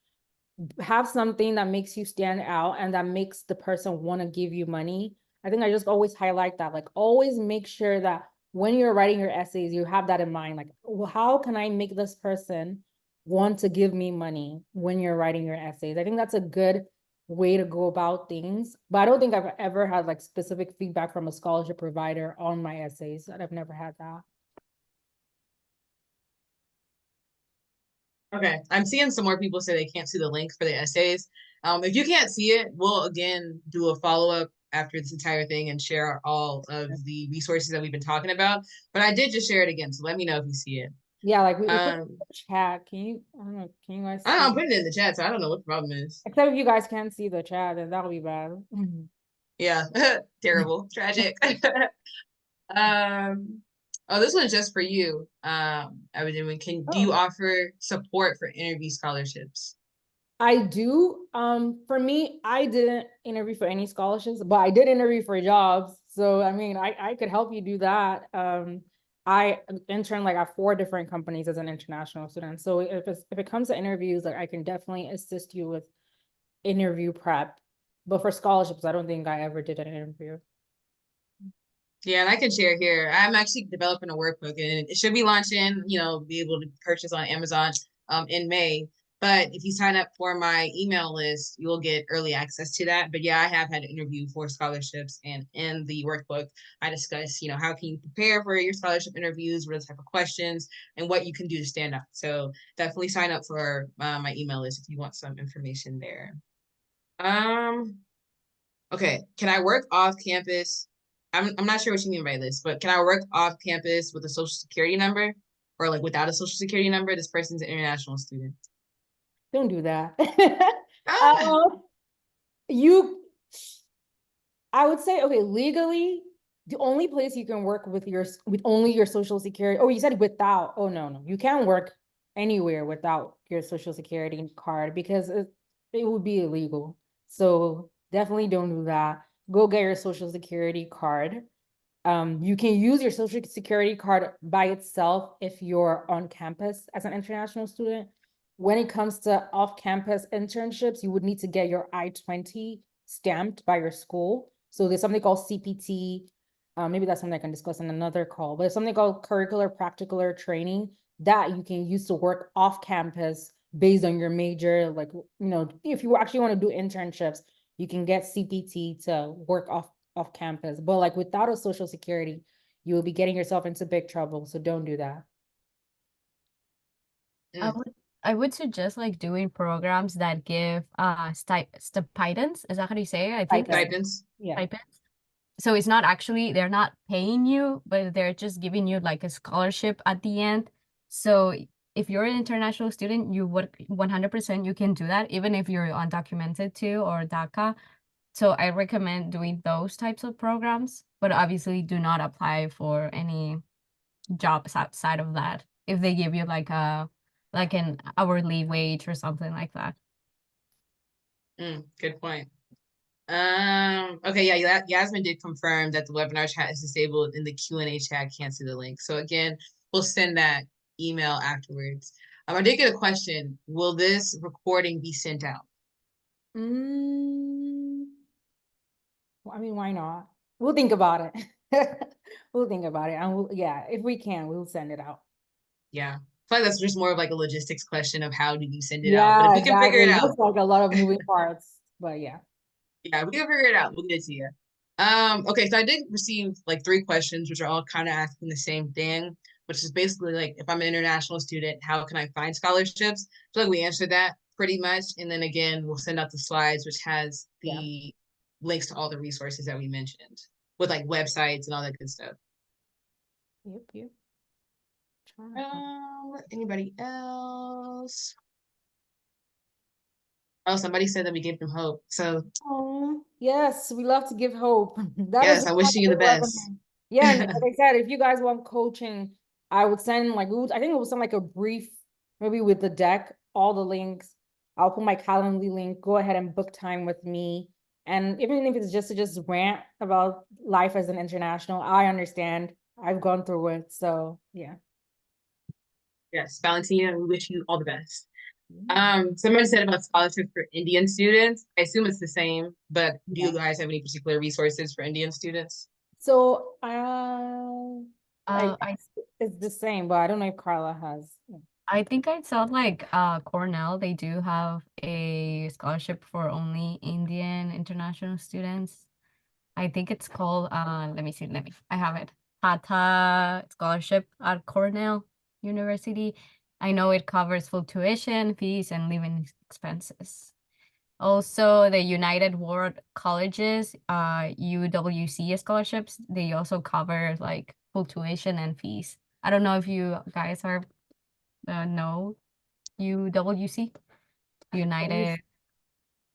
have something that makes you stand out and that makes the person want to give you money. I think I just always highlight that. Like always make sure that when you're writing your essays, you have that in mind. Like, well, how can I make this person want to give me money when you're writing your essays? I think that's a good way to go about things. But I don't think I've ever had like specific feedback from a scholarship provider on my essays. I've never had that. Okay, I'm seeing some more people say they can't see the link for the essays. If you can't see it, we'll again do a follow-up after this entire thing and share all of the resources that we've been talking about. But I did just share it again, so let me know if you see it. Yeah, like we put it in the chat. I don't know, can you guys I don't know, see? I'm putting it in the chat, so I don't know what the problem is. Except if you guys can't see the chat, then that'll be bad. Yeah, terrible, tragic. um, oh, this one's just for you. Abidemi, do Oh. you offer support for interview scholarships? I do. For me, I didn't interview for any scholarships, but I did interview for jobs. So I mean, I could help you do that. I interned like at 4 different companies as an international student. So if it comes to interviews, like I can definitely assist you with interview prep. But for scholarships, I don't think I ever did an interview. Yeah, and I can share here. I'm actually developing a workbook and it should be launching, be able to purchase on Amazon in May. But if you sign up for my email list, you'll get early access to that. But yeah, I have had an interview for scholarships, and in the workbook, I discuss, how can you prepare for your scholarship interviews, what are the type of questions, and what you can do to stand out. So definitely sign up for my email list if you want some information there. Okay, can I work off campus? I'm not sure what you mean by this, but can I work off campus with a social security number, or like without a social security number? This person's an international student. Don't do that. Ah, You, I would say, okay, legally, the only place you can work with with only your social security. Oh, you said without. Oh, no. You can't work anywhere without your social security card because it would be illegal. So definitely don't do that. Go get your social security card. You can use your social security card by itself if you're on campus as an international student. When it comes to off-campus internships, you would need to get your I-20 stamped by your school. So there's something called CPT. Maybe that's something I can discuss in another call, but it's something called curricular practical training that you can use to work off campus based on your major. Like, if you actually want to do internships, you can get CPT to work off campus. But like without a social security, you will be getting yourself into big trouble. So don't do that. I would suggest like doing programs that give stipends. Is that how you say it? I think it's stipends. Yeah. stipends. So it's not actually, they're not paying you, but they're just giving you like a scholarship at the end. So if you're an international student, you would 100% you can do that, even if you're undocumented too or DACA. So I recommend doing those types of programs, but obviously do not apply for any jobs outside of that if they give you like an hourly wage or something like that. Good point. Okay, yeah, Yasmin did confirm that the webinar chat is disabled in the Q&A chat. Can't see the link. So again, we'll send that email afterwards. I did get a question. Will this recording be sent out? I mean, why not? We'll think about it. We'll think about it. And if we can, we'll send it out. Yeah. I feel like that's just more of like a logistics question of how do you send it out. But Yeah, if we can figure it exactly. out, Looks like a lot of moving parts, but yeah. yeah, we can figure it out. We'll get it to you. Okay, so I did receive like 3 questions, which are all kind of asking the same thing, which is basically like, if I'm an international student, how can I find scholarships? I feel like we answered that pretty much. And then again, we'll send out the slides, which has the links to all the resources that we mentioned with like websites and all that good stuff. Yep. Anybody else? Oh, somebody said that we gave them hope. So Oh, yes, we love to give hope. That is yes, I wish you the best. Yeah, and like I said, if you guys want coaching, I would send like I think it was send like a brief, maybe with the deck, all the links. I'll put my Calendly link. Go ahead and book time with me. And even if it's just to just rant about life as an international, I understand. I've gone through it. So yeah. Yes, Valentina, we wish you all the best. Somebody said about scholarships for Indian students. I assume it's the same, but do you guys have any particular resources for Indian students? So I it's the same, but I don't know if Carla has. I think I saw like Cornell, they do have a scholarship for only Indian international students. I think it's called let me see, I have it. Hatha scholarship at Cornell University. I know it covers full tuition, fees, and living expenses. Also, the United World Colleges, UWC scholarships, they also cover like full tuition and fees. I don't know if you guys are know UWC, United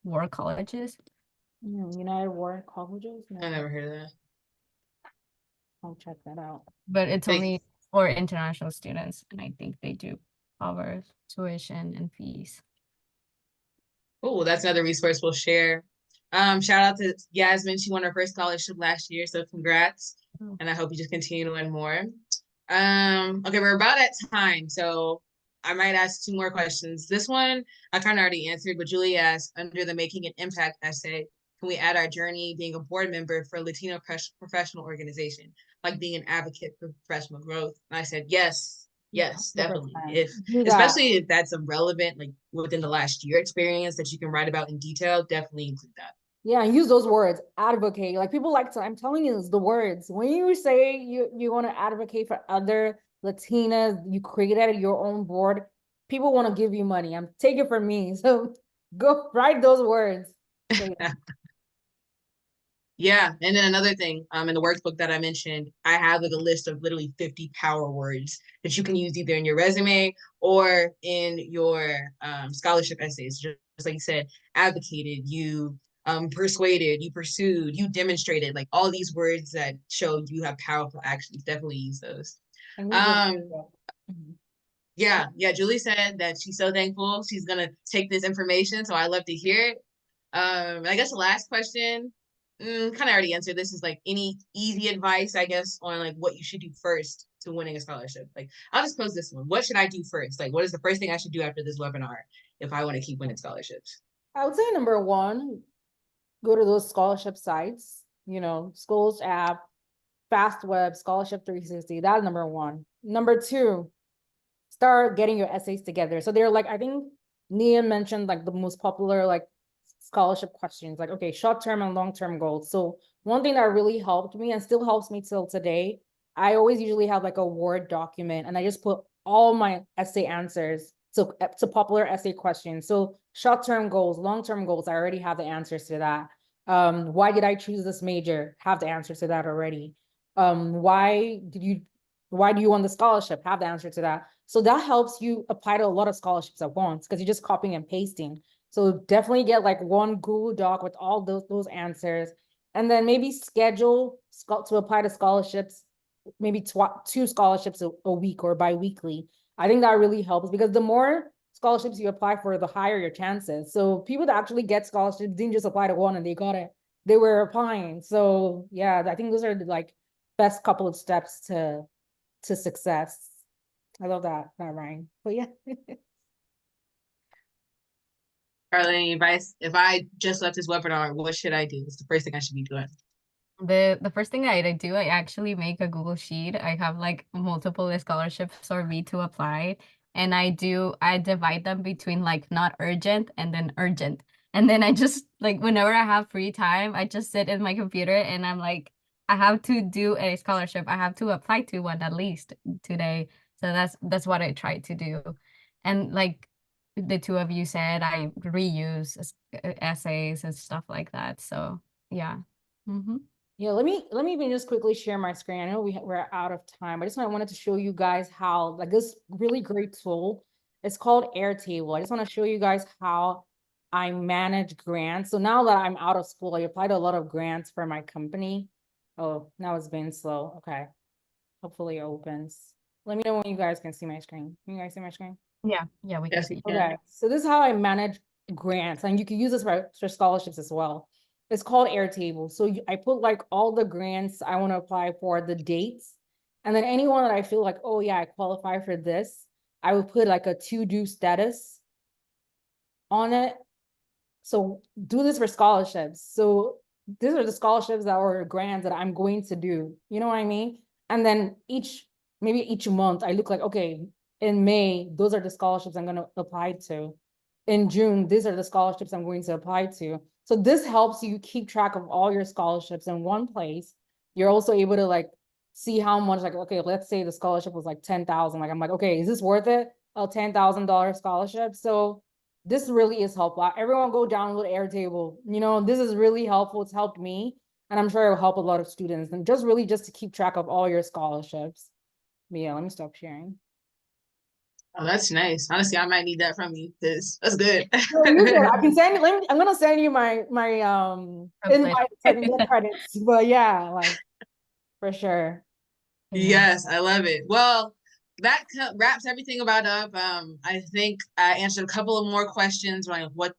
World Colleges. United World Colleges? No, I never heard of that. I'll check that out. But it's Hey. only for international students, and I think they do cover tuition and fees. Oh, that's another resource we'll share. Shout out to Yasmin. She won her first scholarship last year, so congrats. Oh. And I hope you just continue to win more. Okay, we're about at time, so I might ask 2 more questions. This one I kind of already answered, but Julie asked, under the Making an Impact essay, can we add our journey being a board member for a Latino professional organization, like being an advocate for professional growth? And I said, yes, Yes, definitely. 100%. If Do that. especially if that's a relevant, like within the last year experience that you can write about in detail, definitely include that. Yeah, and use those words, advocate. Like people like to, I'm telling you, it's the words. When you say you want to advocate for other Latinas, you created your own board, people want to give you money. I'm take it from me. So go write those words. Say them. Yeah, and then another thing, in the workbook that I mentioned, I have like a list of literally 50 power words that you can use either in your resume or in your scholarship essays. Just like you said, advocated, you persuaded, you pursued, you demonstrated, like all these words that show you have powerful actions. Definitely use those. And use Um, those. yeah, Julie said that she's so thankful. She's gonna take this information, so I love to hear it. I guess the last question, kind of already answered this, is like any easy advice, I guess, on like what you should do first to winning a scholarship. Like, I'll just pose this one. What should I do first? Like, what is the first thing I should do after this webinar if I want to keep winning scholarships? I would say number one, go to those scholarship sites, Schools app, FastWeb, Scholarship 360. That's number one. Number two, start getting your essays together. So they're like, I think Nia mentioned like the most popular like scholarship questions, like, okay, short-term and long-term goals. So one thing that really helped me and still helps me till today, I always usually have like a Word document and I just put all my essay answers to popular essay questions. So short-term goals, long-term goals, I already have the answers to that. Why did I choose this major? Have the answers to that already. Why do you want the scholarship? Have the answer to that. So that helps you apply to a lot of scholarships at once because you're just copying and pasting. So definitely get like one Google Doc with all those answers, and then maybe schedule to apply to scholarships, maybe 2 scholarships a week or bi-weekly. I think that really helps because the more scholarships you apply for, the higher your chances. So people that actually get scholarships didn't just apply to one and they got it. They were applying. So yeah, I think those are the like best couple of steps to success. I love that rhyme. But yeah. Carla, any advice? If I just left this webinar, what should I do? What's the first thing I should be doing? The first thing I do, I actually make a Google Sheet. I have like multiple scholarships for me to apply. And I divide them between like not urgent and then urgent. And then I just like whenever I have free time, I just sit in my computer and I'm like, I have to do a scholarship. I have to apply to one at least today. So that's what I try to do. And like the two of you said, I reuse essays and stuff like that. So yeah. Mm-hmm. Yeah, let me even just quickly share my screen. I know we're out of time. I just wanted to show you guys how like this really great tool. It's called Airtable. I just want to show you guys how I manage grants. So now that I'm out of school, I applied to a lot of grants for my company. Oh, now it's been slow. Okay. Hopefully it opens. Let me know when you guys can see my screen. Can you guys see my screen? Yeah, we can Yes, see. you can. Okay, so this is how I manage grants, and you can use this for scholarships as well. It's called Airtable. So I put like all the grants I want to apply for, the dates, and then anyone that I feel like, oh yeah, I qualify for this, I would put like a to-do status on it. So do this for scholarships. So these are the scholarships that are grants that I'm going to do. You know what I mean? And then maybe each month I look like, okay, in May, those are the scholarships I'm going to apply to. In June, these are the scholarships I'm going to apply to. So this helps you keep track of all your scholarships in one place. You're also able to like see how much, like, okay, let's say the scholarship was like 10,000. Like, I'm like, okay, is this worth it? A $10,000 scholarship. So this really is helpful. Everyone go download Airtable. This is really helpful. It's helped me, and I'm sure it will help a lot of students. And just to keep track of all your scholarships. But yeah, let me stop sharing. Oh, that's nice. Honestly, I might need that from you because that's good. I can send. I'm gonna send you my invite so I can get credits. But yeah, like for sure. Yes, I love it. Well, that wraps everything about up. I think I answered a couple of more questions, like what